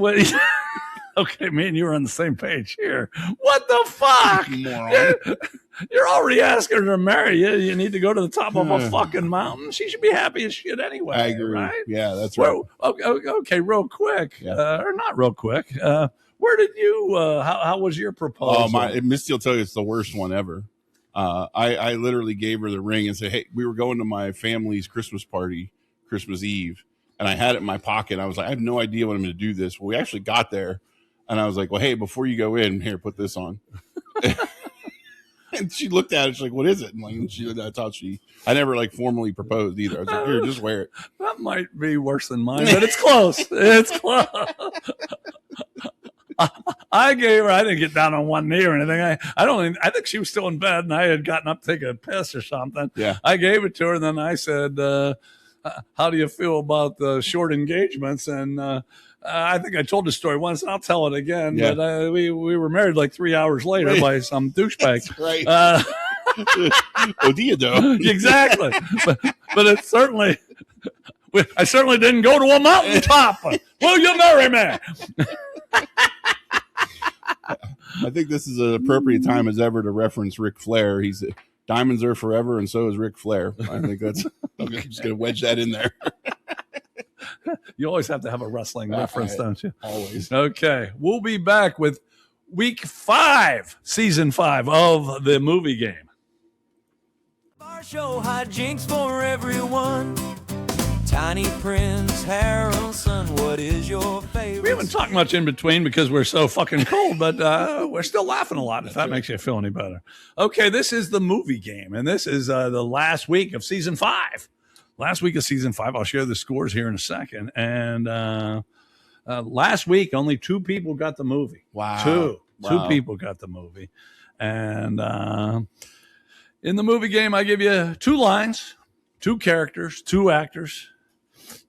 Okay, me and you are on the same page here. What the fuck? Moron. You're already asking her to marry you. You need to go to the top of a fucking mountain. She should be happy as shit anyway. I agree. Right? Yeah, that's right. Well, okay, real quick, or not real quick. Where did you? How was your proposal? Oh, Misty will tell you it's the worst one ever. I literally gave her the ring and said, "Hey, we were going to my family's Christmas party, Christmas Eve, and I had it in my pocket. I was like, I have no idea what I'm going to do this. Well, we actually got there, and I was like, well, hey, before you go in, here, put this on." And she looked at it. She's like, "What is it?" And I never like formally proposed either. I was like, "Here, just wear it." That might be worse than mine, but it's close. It's close. I gave her. I didn't get down on one knee or anything. I think she was still in bed, and I had gotten up to take a piss or something. Yeah. I gave it to her, and then I said, "How do you feel about the short engagements?" And I think I told the story once, and I'll tell it again. Yeah. But we were married like 3 hours later by some douchebag. That's right. Odiodo. Exactly. But it's certainly. I certainly didn't go to a mountaintop. Will you marry me? I think this is an appropriate time as ever to reference Ric Flair. He's diamonds are forever, and so is Ric Flair. I think that's. I'm just going to wedge that in there. You always have to have a wrestling reference, don't you? Always. Okay. We'll be back with week 5, season 5 of the movie game. Our show hijinks for everyone. Tiny Prince, Harrelson, what is your favorite? We haven't talked much in between because we're so fucking cold, but we're still laughing a lot, if that makes you feel any better. Okay, this is the movie game, and this is the last week of season 5. Last week of season 5. I'll share the scores here in a second. And last week, only 2 people got the movie. Wow. 2 Wow. people got the movie. And in the movie game, I give you 2 lines, 2 characters, 2 actors.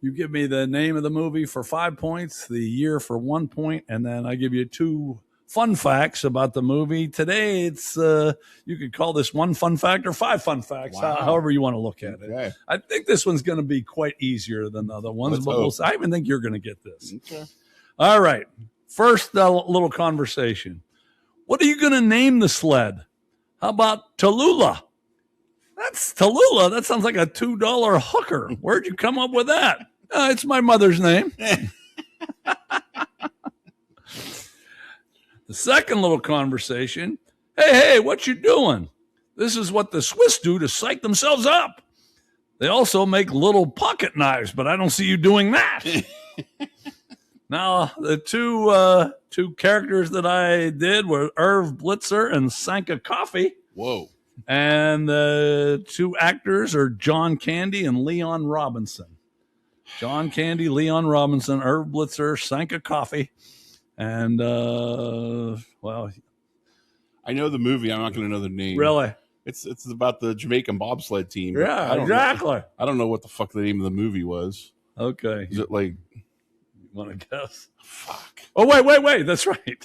You give me the name of the movie for 5 points, the year for 1 point, and then I give you 2 fun facts about the movie. Today, it's you could call this 1 fun fact or 5 fun facts, Wow. however you want to look at it. Okay. I think this one's going to be quite easier than the other ones, Let's but hope. I even think you're going to get this. Okay. All right. First little conversation. What are you going to name the sled? How about Tallulah? That's Tallulah. That sounds like a $2 hooker. Where'd you come up with that? It's my mother's name. The second little conversation. Hey, what you doing? This is what the Swiss do to psych themselves up. They also make little pocket knives, but I don't see you doing that. Now, the two characters that I did were Irv Blitzer and Sanka Coffee. Whoa. And the 2 actors are John Candy and Leon Robinson. John Candy, Leon Robinson, Irv Blitzer, Sanka Coffee. And, well, I know the movie. I'm not going to know the name. really? It's about the Jamaican bobsled team. Yeah, I don't exactly. Know, I don't know what the fuck the name of the movie was. Okay. Is it like, Want to guess? fuck? Oh, wait. That's right.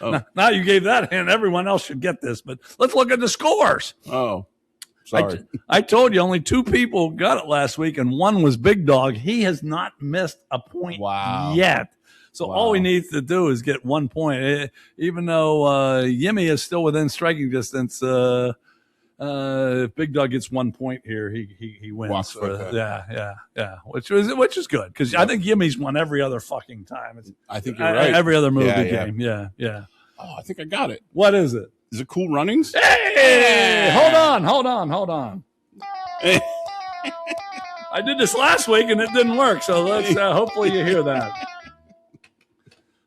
Oh. Now you gave that hint. Everyone else should get this, but let's look at the scores. Oh, sorry. I told you only 2 people got it last week, and one was Big Dog. He has not missed a point yet. So all we need to do is get 1 point. Even though Yimmy is still within striking distance, if Big Dog gets 1 point here, he wins. Walks, okay. Yeah. Which is good because I think Yimmy's won every other fucking time. I think you're right. Every other movie Yeah. game. Yeah. Oh, I think I got it. What is it? Is it Cool Runnings? Hey, hold on. I did this last week and it didn't work, so let's hopefully you hear that.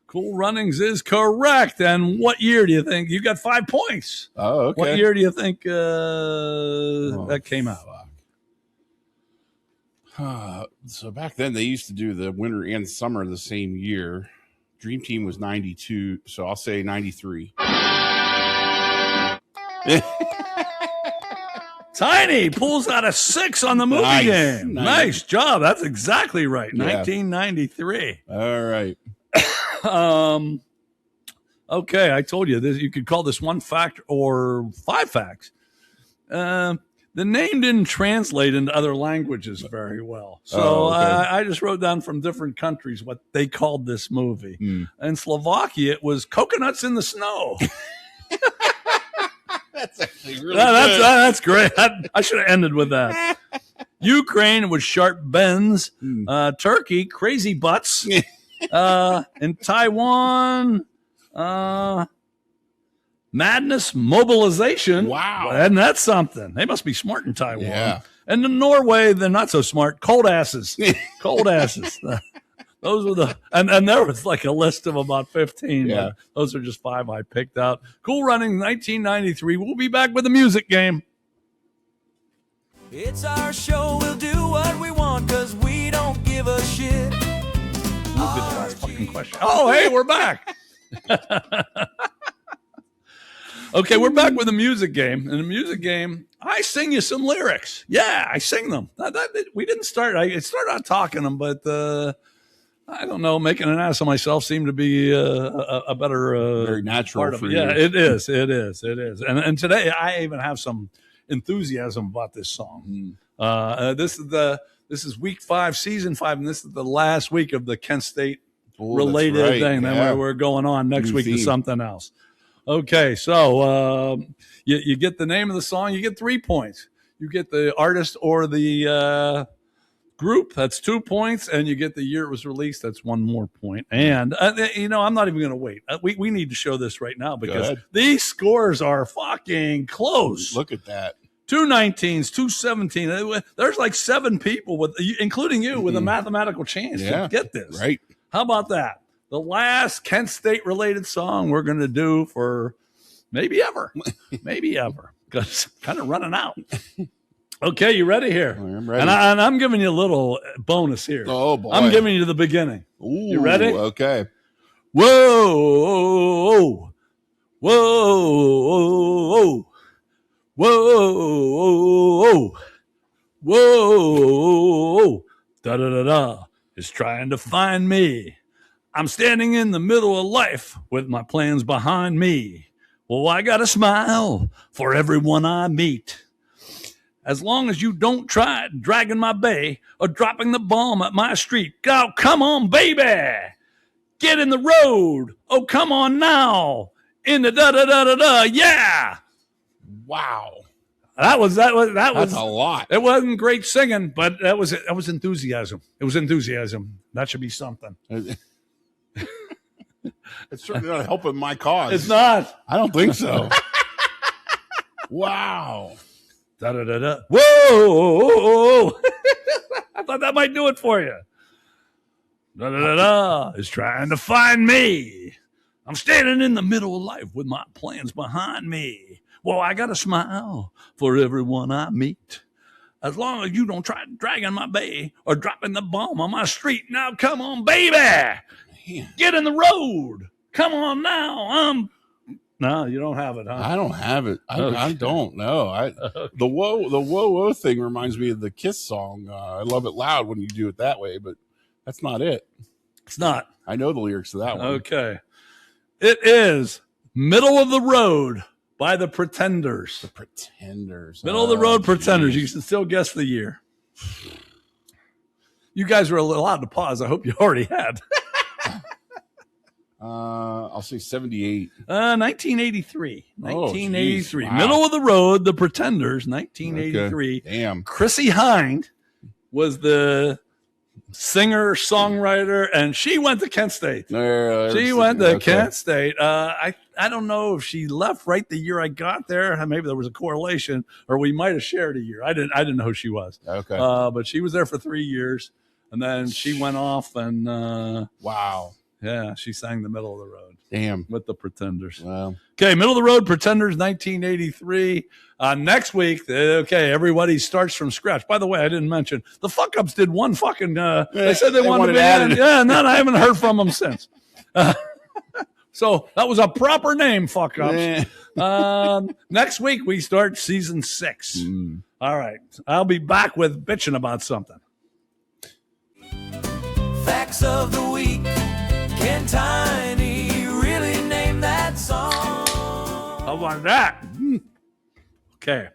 Cool Runnings is correct. And what year do you think? You got 5 points. Oh, okay. What year do you think that came out? So back then they used to do the winter and summer the same year. Dream Team was 92, so I'll say 93. Tiny pulls out a 6 on the movie game. Nice job. That's exactly right. Yeah. 1993. All right. Okay, I told you this. You could call this 1 fact or 5 facts. The name didn't translate into other languages very well, so okay. I just wrote down from different countries what they called this movie. In Slovakia, it was Coconuts in the Snow. That's actually really That's great. I should have ended with that. Ukraine, it was Sharp Bends. Turkey, Crazy Butts. In Taiwan, Madness Mobilization. Wow. And that's something. They must be smart in Taiwan. Yeah. And in Norway, they're not so smart. Cold asses. Cold asses. Those were the, and there was like a list of about 15. Yeah. Those are just 5 I picked out. Cool Running 1993. We'll be back with the music game. It's our show, we'll do what we want, cause we don't give a shit. Last fucking question. Oh, hey, we're back. Okay, we're back with the music game. In the music game, I sing you some lyrics. Yeah, I sing them. We didn't start. I started out talking them, but I don't know. Making an ass of myself seemed to be a better very natural part of for it. you. Yeah, it is. And today I even have some enthusiasm about this song. This is week 5, season 5, and this is the last week of the Kent State related that's right. thing. Yeah. Then we're going on next New week to theme. something else. Okay, so you get the name of the song, you get 3 points. You get the artist or the group, that's 2 points, and you get the year it was released, that's 1 more point. And I'm not even going to wait. We need to show this right now because these scores are fucking close. Look at that. 2 19s, 2 17. There's like 7 people, including you, with a mathematical chance to get this. Right. How about that? The last Kent State related song we're going to do for maybe ever, because kind of running out. Okay, you ready here? I'm ready. And I'm giving you a little bonus here. Oh, boy. I'm giving you the beginning. Ooh, you ready? Okay. Whoa, whoa, whoa, whoa, da-da-da-da is trying to find me. I'm standing in the middle of life with my plans behind me. Well, I got a smile for everyone I meet. As long as you don't try dragging my bay or dropping the bomb at my street. Oh, come on, baby. Get in the road. Oh, come on now. In the da-da-da-da-da. Yeah. Wow. That was That's a lot. It wasn't great singing, but that was enthusiasm. It was enthusiasm. That should be something. It's certainly not helping my cause. It's not. I don't think so. Wow. Da-da-da-da. Whoa. I thought that might do it for you. Da-da-da-da is trying to find me. I'm standing in the middle of life with my plans behind me. Well, I got a smile for everyone I meet. As long as you don't try dragging my bay or dropping the bomb on my street. Now, come on, baby. Get in the road. Come on now. No, you don't have it, huh? I don't have it. I don't know. The whoa thing reminds me of the Kiss song. I love it loud when you do it that way, but that's not it. It's not. I know the lyrics to that one. Okay. It is Middle of the Road by the Pretenders. The Pretenders. Middle of the Road Pretenders. You can still guess the year. You guys were allowed to pause. I hope you already had. I'll say 78. 1983. 1983. Geez, wow. Middle of the Road, the Pretenders, 1983. Okay. Damn. Chrissy Hind was the singer, songwriter, and she went to Kent State. She went to Kent State. I don't know if she left right the year I got there. Maybe there was a correlation, or we might have shared a year. I didn't know who she was. Okay. But she was there for 3 years, and then she went off and wow. Yeah, she sang the Middle of the Road. Damn. With the Pretenders. Wow. Okay, Middle of the Road Pretenders, 1983. Next week, everybody starts from scratch. By the way, I didn't mention, the Fuck Ups did one fucking, they said they wanted to be added. Yeah, and then I haven't heard from them since. So that was a proper name, Fuck Ups. Next week, we start season 6. All right. I'll be back with bitching about something. Facts of the week. Can Tiny really name that song? How about that? Okay.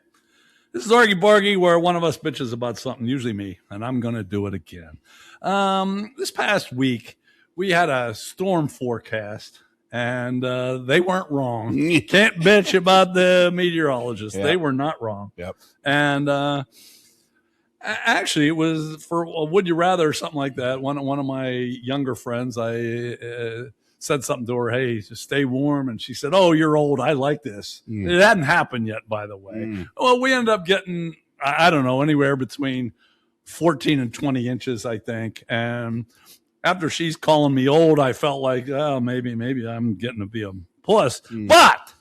This is Argy Bargy, where one of us bitches about something, usually me, and I'm going to do it again. This past week, we had a storm forecast, and they weren't wrong. Can't bitch about the meteorologists. Yep. They were not wrong. Yep. And actually, it was for a Would You Rather or something like that. One of my younger friends, I said something to her, hey, just stay warm. And she said, oh, you're old. I like this. It hadn't happened yet, by the way. Well, we ended up getting, I don't know, anywhere between 14 and 20 inches, I think. And after she's calling me old, I felt like, oh, maybe I'm getting to be a puss. But,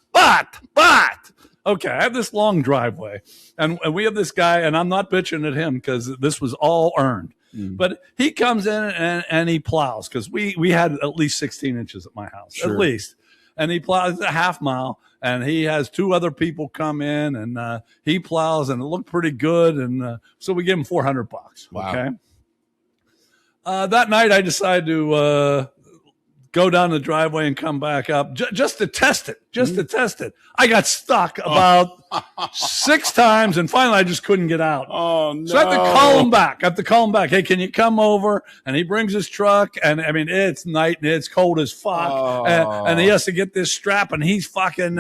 okay, I have this long driveway, and we have this guy, and I'm not bitching at him because this was all earned. But he comes in and he plows because we had at least 16 inches at my house, at least. And he plows a half mile, and he has 2 other people come in, and he plows, and it looked pretty good. And so we give him $400. Wow. Okay. That night, I decided to go down the driveway and come back up just to test it, to test it. I got stuck about 6 times, and finally I just couldn't get out. Oh, no. So I have to call him back. Hey, can you come over? And he brings his truck, and I mean, it's night and it's cold as fuck. And he has to get this strap, and he's fucking,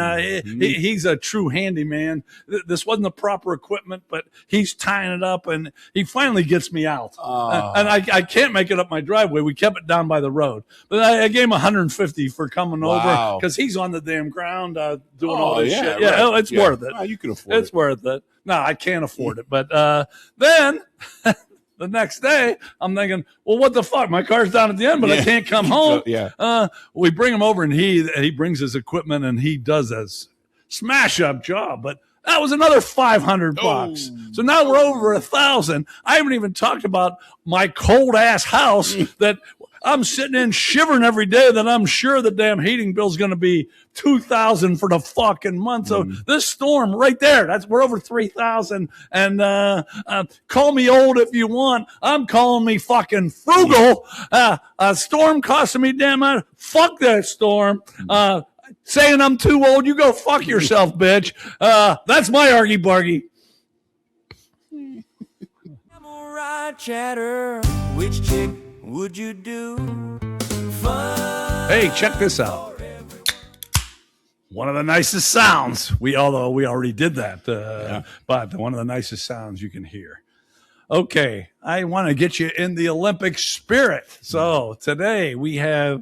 he's a true handyman. This wasn't the proper equipment, but he's tying it up, and he finally gets me out. And I can't make it up my driveway. We kept it down by the road. But I gave him $150 for coming over because he's on the damn ground doing all this shit. Right. Yeah, it's worth it. You can afford it. It's worth it. No, I can't afford it. But then the next day, I'm thinking, well, what the fuck? My car's down at the end, but I can't come home. We bring him over, and he brings his equipment, and he does this smash up job. But that was another $500. So now we're over 1,000. I haven't even talked about my cold ass house that I'm sitting in shivering every day, that I'm sure the damn heating bill is going to be $2,000 for the fucking month. So this storm right there, we're over 3,000. And call me old if you want. I'm calling me fucking frugal. A storm costing me damn money. Fuck that storm. Saying I'm too old, you go fuck yourself, bitch. That's my Argy Bargy. Samurai chatter, which chick would you do? Fun. Hey, check this out. One of the nicest sounds. Although we already did that, but one of the nicest sounds you can hear. Okay, I want to get you in the Olympic spirit. So today we have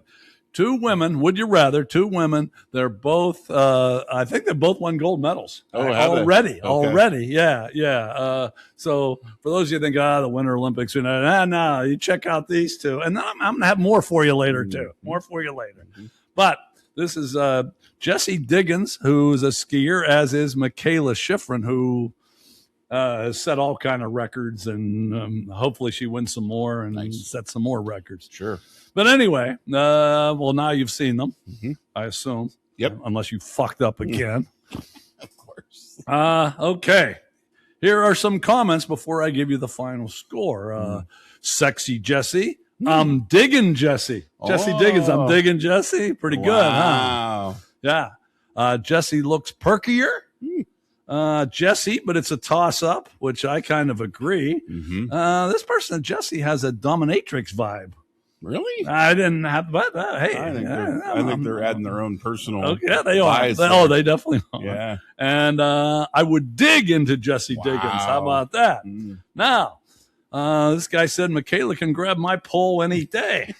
2 women. Would you rather? 2 women. They're both. I think they both won gold medals already. Already, yeah. So for those of you who think, the Winter Olympics, no, you check out these 2, and I'm gonna have more for you later too. More for you later. But this is Jessie Diggins, who's a skier, as is Mikaela Shiffrin, who has set all kind of records, and hopefully she wins some more and set some more records. Sure. But anyway, well, now you've seen them, I assume. Yep. Unless you fucked up again. Of course. Okay. Here are some comments before I give you the final score. Sexy Jessie. I'm digging Jessie. Jessie Diggins. I'm digging Jessie. Pretty good, huh? Yeah. Jessie looks perkier. Jessie, but it's a toss-up, which I kind of agree. This person, Jessie, has a dominatrix vibe. Really? I didn't have, but hey, I think they're adding their own personal. Yeah, they are. They definitely are. Yeah. And I would dig into Jessie Diggins. How about that? Now, this guy said Mikaela can grab my pole any day.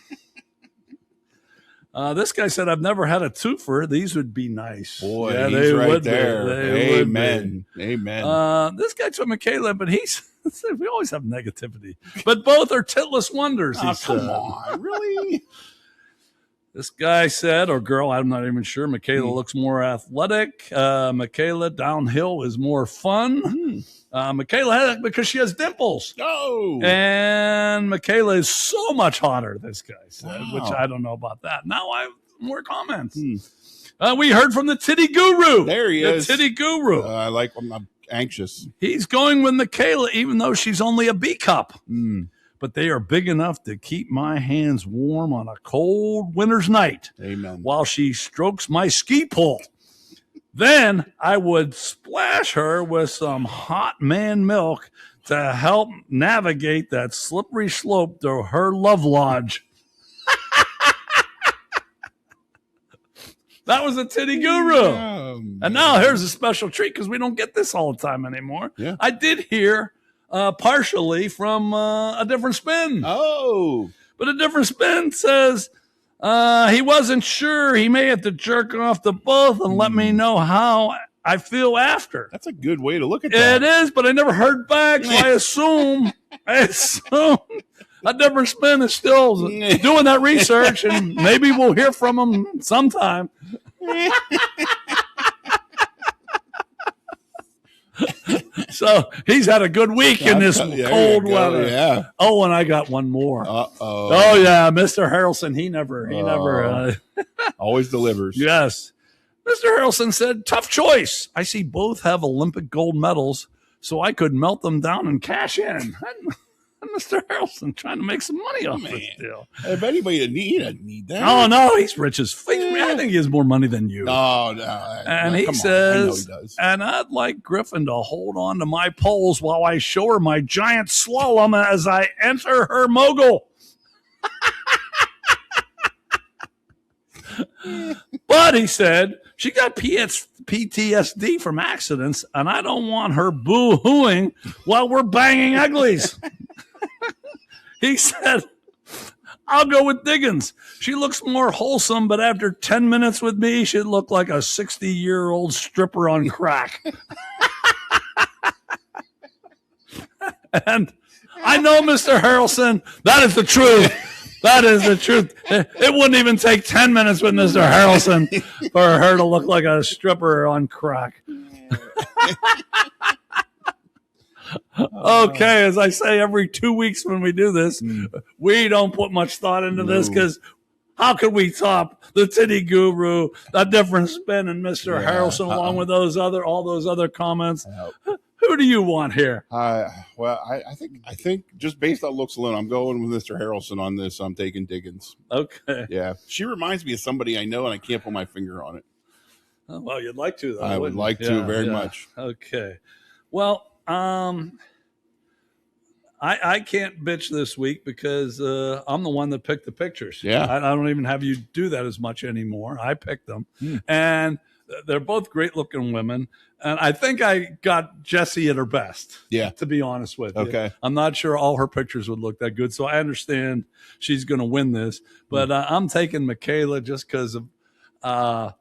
This guy said, I've never had a twofer. These would be nice. Boy, yeah, he's they right would there. They Amen. Amen. This guy told Mikaela, but we always have negativity. But both are titless wonders, he said. Come on, really? This guy said, or girl, I'm not even sure, Mikaela looks more athletic. Mikaela downhill is more fun. Mikaela, because she has dimples. Oh. And Mikaela is so much hotter, this guy said, which I don't know about that. Now I have more comments. We heard from the titty guru. There he is. The titty guru. I'm anxious. He's going with Mikaela, even though she's only a B cup. But they are big enough to keep my hands warm on a cold winter's night. Amen. While she strokes my ski pole. Then I would splash her with some hot man milk to help navigate that slippery slope to her love lodge. That was a titty guru. And now here's a special treat because we don't get this all the time anymore. Yeah. I did hear partially from a different spin. Oh. But a different spin says he wasn't sure. He may have to jerk off to both and let me know how I feel after. That's a good way to look at that. It is, but I never heard back, so I assume a different spin is still doing that research, and maybe we'll hear from him sometime. So he's had a good week in this cold weather. Yeah. Oh, and I got one more. Oh yeah, Mr. Harrelson. He never always delivers. Yes. Mr. Harrelson said, tough choice. I see both have Olympic gold medals, so I could melt them down and cash in. Mr. Harrelson trying to make some money off this deal. If anybody he doesn't need that. Oh, no, he's rich as fuck. I think he has more money than you. No. And he says, and I'd like Griffin to hold on to my poles while I show her my giant slalom as I enter her mogul. But he said, she got PTSD from accidents, and I don't want her boo-hooing while we're banging uglies. He said, I'll go with Diggins. She looks more wholesome, but after 10 minutes with me, she'd look like a 60-year-old stripper on crack. And I know, Mr. Harrelson, that is the truth. That is the truth. It wouldn't even take 10 minutes with Mr. Harrelson for her to look like a stripper on crack. Okay, as I say every 2 weeks when we do this, we don't put much thought into this because how could we top the titty guru, a different spin, and Mr. Harrelson along with all those other comments? Who do you want here? Well, I think just based on looks alone, I'm going with Mr. Harrelson on this. I'm taking Diggins. Okay. Yeah, she reminds me of somebody I know, and I can't put my finger on it. Oh, well, you'd like to, though. I would like to very much. Okay. Well, I can't bitch this week because I'm the one that picked the pictures. Yeah. I don't even have you do that as much anymore. I picked them. And they're both great-looking women. And I think I got Jessie at her best, to be honest with you. Okay. I'm not sure all her pictures would look that good, so I understand she's going to win this. But I'm taking Mikaela just because of,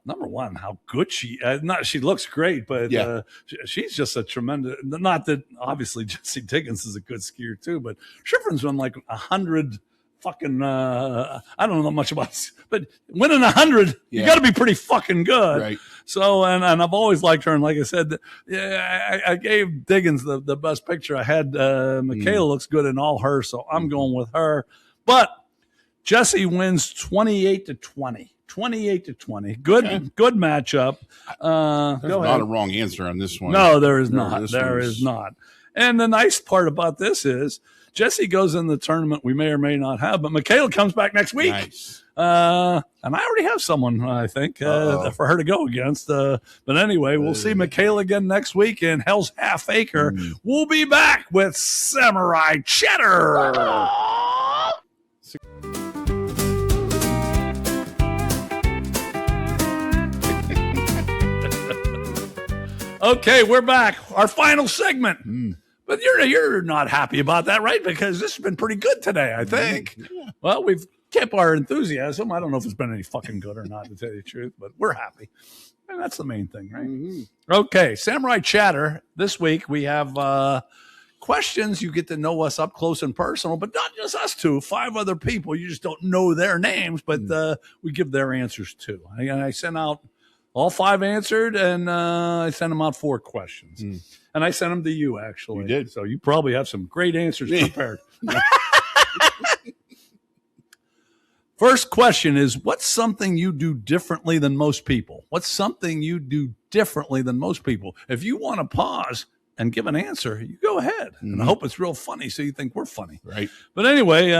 number one, how good she looks great, but she's just a tremendous, not that obviously Jessie Diggins is a good skier too, but Shiffrin's won like 100 fucking, I don't know much about, but winning 100, you got to be pretty fucking good. Right. So, and I've always liked her. And like I said, I gave Diggins the best picture. I had Mikaela looks good in all her, so I'm going with her. But Jessie wins 28-20. 28-20. Good matchup. There's not a wrong answer on this one. No, there is not. There is not. And the nice part about this is Jessie goes in the tournament we may or may not have, but Mikaela comes back next week. Nice. And I already have someone, I think, for her to go against. But anyway, we'll see Mikaela again next week in Hell's Half Acre. We'll be back with Samurai Cheddar. Okay, we're back. Our final segment. But you're not happy about that, right? Because this has been pretty good today, I think. Yeah. Well, we've kept our enthusiasm. I don't know if it's been any fucking good or not, to tell you the truth, but we're happy. And that's the main thing, right? Okay, Samurai Chatter. This week we have questions. You get to know us up close and personal, but not just us two, 5 other people. You just don't know their names, but we give their answers too. And I sent out all 5 answered, and I sent them out 4 questions. And I sent them to you, actually. You did. So you probably have some great answers prepared. First question is, what's something you do differently than most people? What's something you do differently than most people? If you want to pause and give an answer, you go ahead. And I hope it's real funny so you think we're funny. Right. But anyway,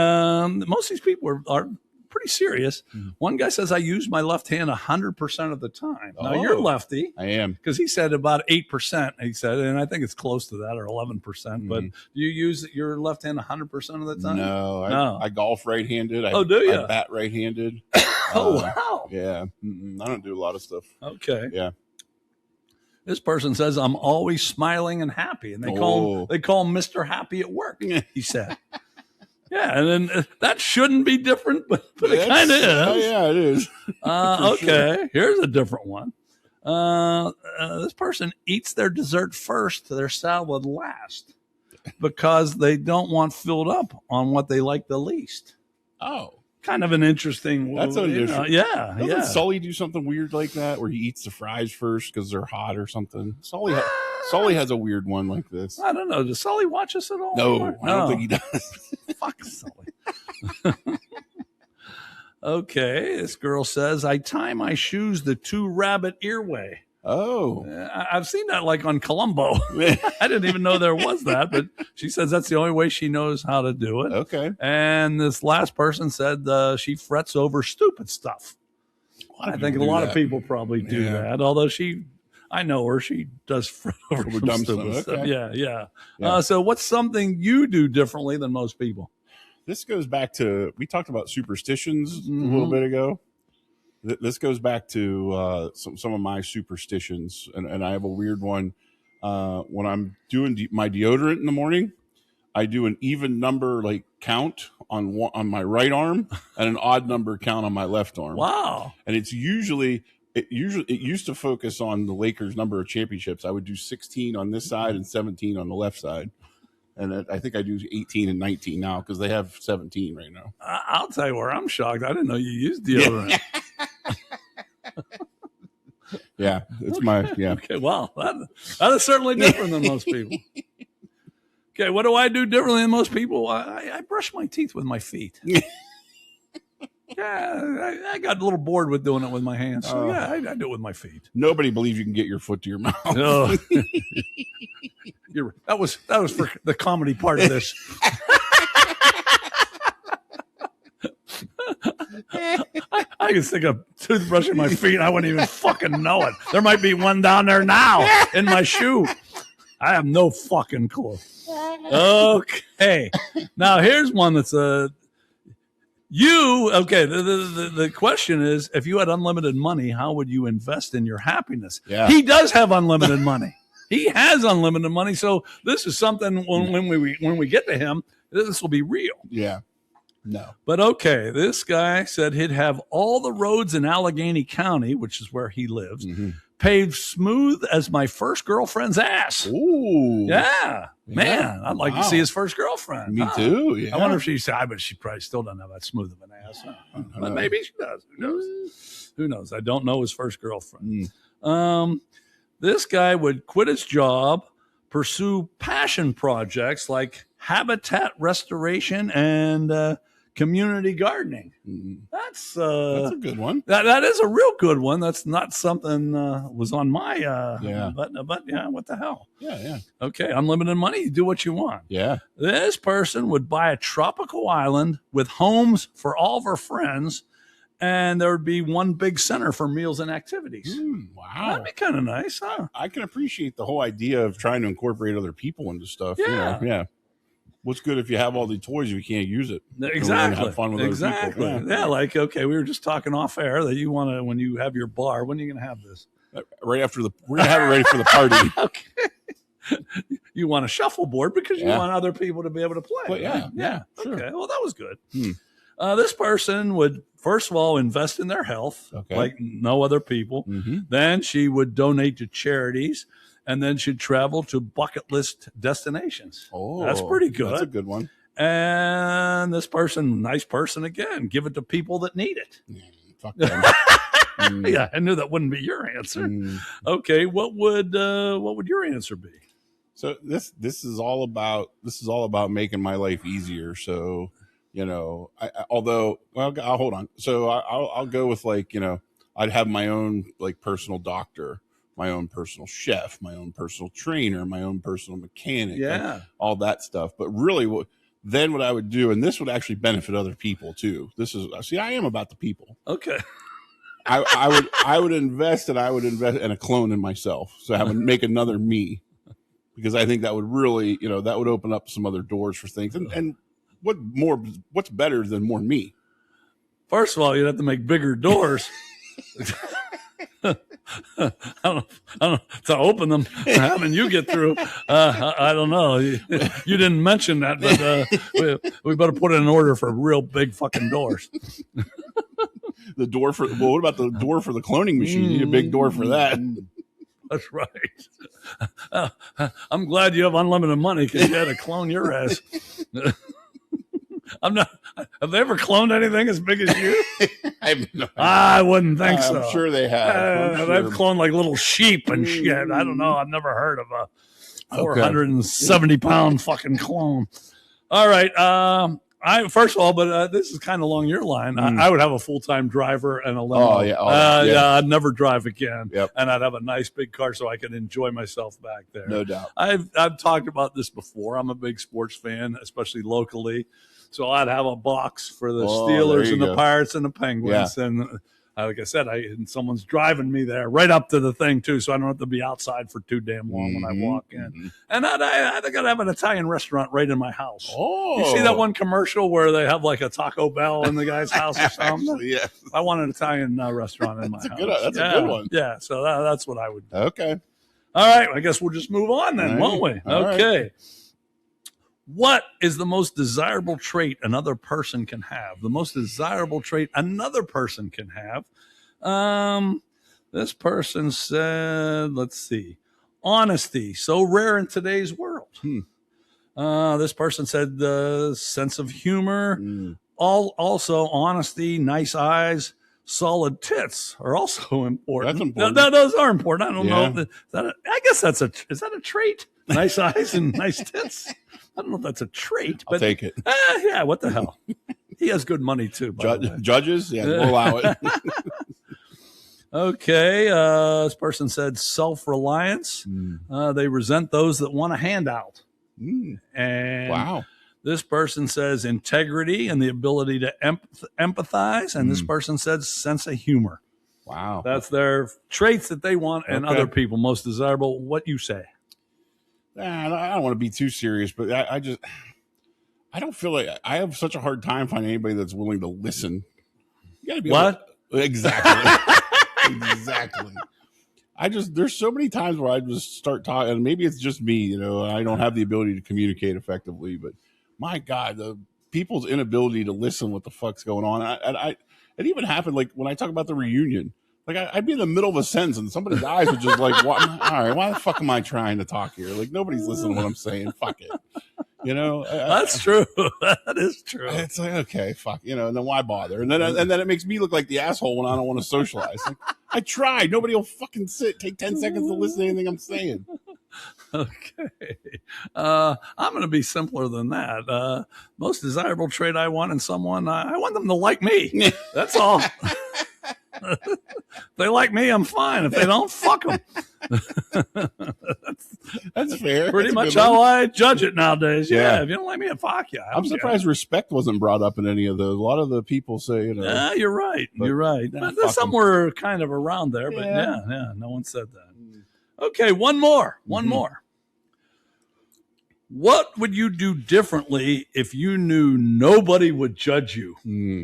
most of these people are pretty serious. One guy says, I use my left hand 100% of the time. Now, you're lefty. I am. Because he said about 8%, he said, and I think it's close to that, or 11%. But do you use your left hand 100% of the time? No. I golf right-handed. Do you? I bat right-handed. Wow. Yeah. I don't do a lot of stuff. Okay. Yeah. This person says, I'm always smiling and happy. And they call him Mr. Happy at work, he said. Yeah, and then that shouldn't be different, but it kind of is. Oh, yeah, it is. Okay, sure. Here's a different one. This person eats their dessert first, their salad last, because they don't want filled up on what they like the least. Oh. Kind of an interesting. That's unusual. Doesn't Sully do something weird like that, where he eats the fries first because they're hot or something? Sully has a weird one like this. I don't know. Does Sully watch us at all? No, I don't think he does. Fuck Sully. Okay, this girl says, I tie my shoes the 2 rabbit ear way. Oh, I've seen that like on Columbo. I didn't even know there was that, but she says that's the only way she knows how to do it. okay. And this last person said she frets over stupid stuff. I think a lot of people probably do that. Although I know her, she does fret over some dumb stupid stuff. Okay. Yeah. So what's something you do differently than most people? This goes back to, we talked about superstitions a little bit ago. This goes back to some of my superstitions, and I have a weird one. When I'm doing my deodorant in the morning, I do an even number like count on my right arm and an odd number count on my left arm. Wow! And it used to focus on the Lakers' number of championships. I would do 16 on this side and 17 on the left side. And I think I do 18 and 19 now because they have 17 right now. I'll tell you where I'm shocked. I didn't know you used deodorant. Yeah, it's my Okay, wow, that is certainly different than most people. Okay, what do I do differently than most people? I brush my teeth with my feet. Yeah, I got a little bored with doing it with my hands. So I do it with my feet. Nobody believes you can get your foot to your mouth. No. That was for the comedy part of this. I can stick a toothbrush in my feet and I wouldn't even fucking know it. There might be one down there now in my shoe. I have no fucking clue. Okay. Now here's one that's the question is, if you had unlimited money, how would you invest in your happiness? Yeah. He does have unlimited money. He has unlimited money. So this is something when we get to him, this will be real. Yeah. No. But okay, this guy said he'd have all the roads in Allegheny County, which is where he lives, paved smooth as my first girlfriend's ass. Ooh. Yeah. Man, I'd like to see his first girlfriend. Me too. Yeah. I wonder if she's, but she probably still doesn't have that smooth of an ass. But maybe she does. Who knows? Who knows? I don't know his first girlfriend. This guy would quit his job, pursue passion projects like habitat restoration and community gardening. That's a good one. That is a real good one. That's not something was on my but yeah, what the hell? Yeah. Okay, unlimited money, you do what you want. Yeah. This person would buy a tropical island with homes for all of her friends, and there would be one big center for meals and activities. Wow. That'd be kind of nice, huh? I can appreciate the whole idea of trying to incorporate other people into stuff. Yeah. Yeah. What's good if you have all the toys if you can't use it? Exactly. Have fun with other people. Yeah, like, okay, we were just talking off air that you want to, when you have your bar, when are you going to have this? Right after we're going to have it ready for the party. Okay. You want a shuffleboard because you want other people to be able to play. Well, yeah. Sure. Okay, well, that was good. This person would, first of all, invest in their health, like no other people. Then she would donate to charities, and then she'd travel to bucket list destinations. Oh, that's pretty good. That's a good one. And this person, nice person again, give it to people that need it. Fuck them. Yeah, I knew that wouldn't be your answer. Okay, what would your answer be? So this is all about making my life easier. So, you know, I'll hold on. So I'll go with, like, you know, I'd have my own, like, personal doctor, my own personal chef, my own personal trainer, my own personal mechanic, like, all that stuff. But really, what I would do, and this would actually benefit other people too. I am about the people. Okay. I would invest in a clone in myself. So I would make another me, because I think that would really, you know, that would open up some other doors for things. And what's better than more me? First of all, you'd have to make bigger doors. I don't know, to open them, having you get through. I don't know. You didn't mention that, but we better put it in order for real big fucking doors. What about the door for the cloning machine? You need a big door for that. That's right. I'm glad you have unlimited money because you had to clone your ass. Have they ever cloned anything as big as you? I wouldn't think so. I'm sure they have. They've cloned like little sheep and shit. I don't know. I've never heard of a 470-pound fucking clone. All right. First of all, but this is kind of along your line. I would have a full-time driver and a limo. Oh, yeah. Yeah, I'd never drive again. Yep. And I'd have a nice big car so I could enjoy myself back there. No doubt. I've talked about this before. I'm a big sports fan, especially locally. So I'd have a box for the Steelers and the Pirates and the Penguins. Yeah. And like I said, and someone's driving me there right up to the thing too, so I don't have to be outside for too damn long when I walk in. And I think I'd have an Italian restaurant right in my house. Oh, you see that one commercial where they have like a Taco Bell in the guy's house or something? Actually, yeah. I want an Italian restaurant in my house. That's a good one. Yeah, so that's what I would do. Okay. All right, I guess we'll just move on then, won't we? All okay. Right. What is the most desirable trait another person can have? The most desirable trait another person can have. This person said, let's see, honesty, so rare in today's world. This person said the sense of humor, also honesty, nice eyes, solid tits are also important. That's important. Those are important. I don't know. I guess is that a trait? Nice eyes and nice tits. I don't know if that's a trait, but I'll take it. Yeah, what the hell? He has good money too. Judges, yeah, we'll allow it. Okay, this person said self-reliance. They resent those that want a handout. And wow. This person says integrity and the ability to empathize. And this person says sense of humor. Wow. That's their traits that they want and other people most desirable. What you say? I don't want to be too serious, but I don't feel like I have such a hard time finding anybody that's willing to listen. You gotta be exactly. Exactly. There's so many times where I just start talking, and maybe it's just me, I don't have the ability to communicate effectively, but my God, the people's inability to listen what the fuck's going on. It even happened like when I talk about the reunion. Like I'd be in the middle of a sentence and somebody's eyes would just like, all right, why the fuck am I trying to talk here? Like nobody's listening to what I'm saying. Fuck it. That's true. That is true. It's like, okay, fuck, and then why bother? And then it makes me look like the asshole when I don't want to socialize. Like, I tried. Nobody will fucking take 10 seconds to listen to anything I'm saying. Okay. I'm going to be simpler than that. Most desirable trait I want in someone, I want them to like me. That's all. If they like me, I'm fine. If they don't, fuck them. That's fair. Pretty much how I judge it nowadays. Yeah. If you don't like me, fuck you. I'm surprised respect wasn't brought up in any of those. A lot of the people say, Yeah, you're right. You're right. But there's somewhere kind of around there, but yeah, no one said that. Okay, one more. What would you do differently if you knew nobody would judge you?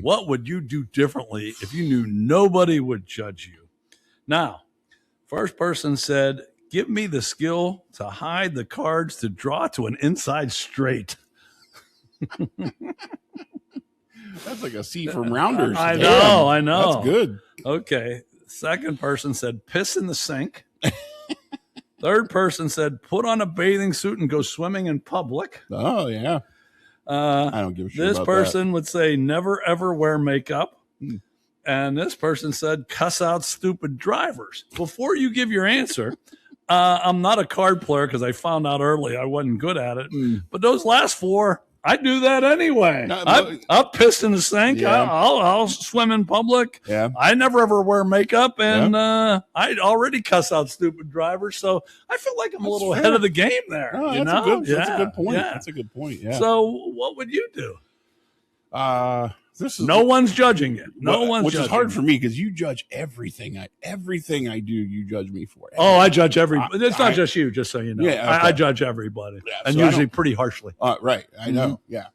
What would you do differently if you knew nobody would judge you? Now, first person said, give me the skill to hide the cards to draw to an inside straight. That's like a C from Rounders. I know. That's good. Okay. Second person said, piss in the sink. Third person said, put on a bathing suit and go swimming in public. Oh, yeah. I don't give a shit This about person would say, never, ever wear makeup. And this person said, cuss out stupid drivers. Before you give your answer, I'm not a card player because I found out early I wasn't good at it. But those last four, I do that anyway. I'll piss in the sink. Yeah. I'll swim in public. Yeah. I never ever wear makeup, and I already cuss out stupid drivers. So I feel like I'm a little ahead of the game there. Oh, that's a good point. Yeah. That's a good point. Yeah. So what would you do? No one's judging it. Which is hard for me because you judge everything I do. You judge me for it. Oh, I judge everybody. It's not just you, just so you know. Yeah, okay. I judge everybody, and so usually pretty harshly. Right. I know. Yeah.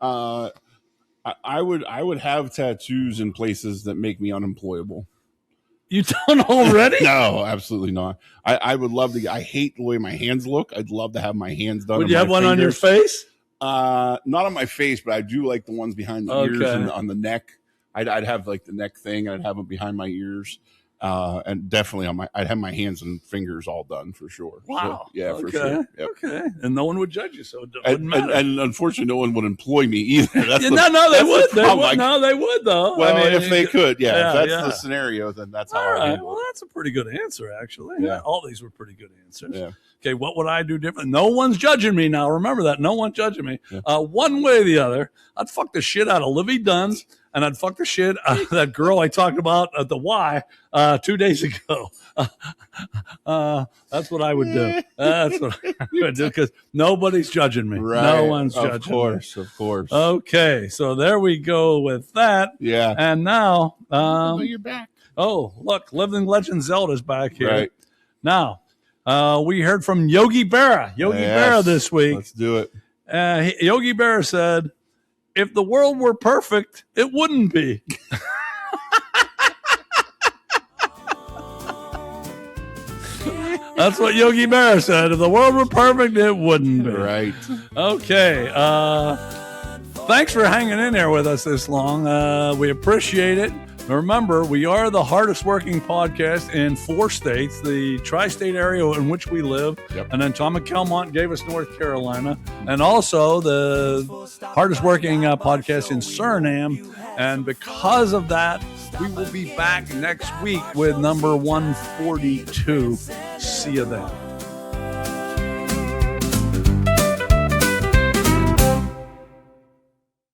I would have tattoos in places that make me unemployable. You don't already? No, absolutely not. I would love to. I hate the way my hands look. I'd love to have my hands done. Would you have one on your face? Not on my face, but I do like the ones behind the ears and on the neck. I'd have like the neck thing. I'd have them behind my ears. And definitely I'd have my hands and fingers all done for sure. Wow. So, yeah, okay. for sure. Yep. Okay. And no one would judge you, so it wouldn't matter. And unfortunately, no one would employ me either. That's They would. They would. No, they would though. Well, I mean, if they could, if that's yeah. the scenario, then that's how All I right. handle Well, it. that's a pretty good answer, actually. Yeah. All these were pretty good answers. Yeah. Okay, what would I do different? No one's judging me now. Remember that. No one's judging me. Yeah. One way or the other, I'd fuck the shit out of Livy Dunn's, and I'd fuck the shit out of that girl I talked about at the Y 2 days ago. That's what I would do. That's what I would do, because nobody's judging me. Right. No one's judging Of course. Okay, so there we go with that. Yeah. And now, You're back. oh, look, Living Legend Zelda's back here. Right. Now, we heard from Yogi Berra. Berra this week. Let's do it. Yogi Berra said, if the world were perfect, it wouldn't be. That's what Yogi Berra said. If the world were perfect, it wouldn't be. Right. Okay. Thanks for hanging in there with us this long. We appreciate it. Remember, we are the hardest working podcast in 4 states, the tri-state area in which we live. Yep. And then Tom McKelmont gave us North Carolina, and also the hardest working podcast in Suriname. And because of that, we will be back next week with number 142. See you then.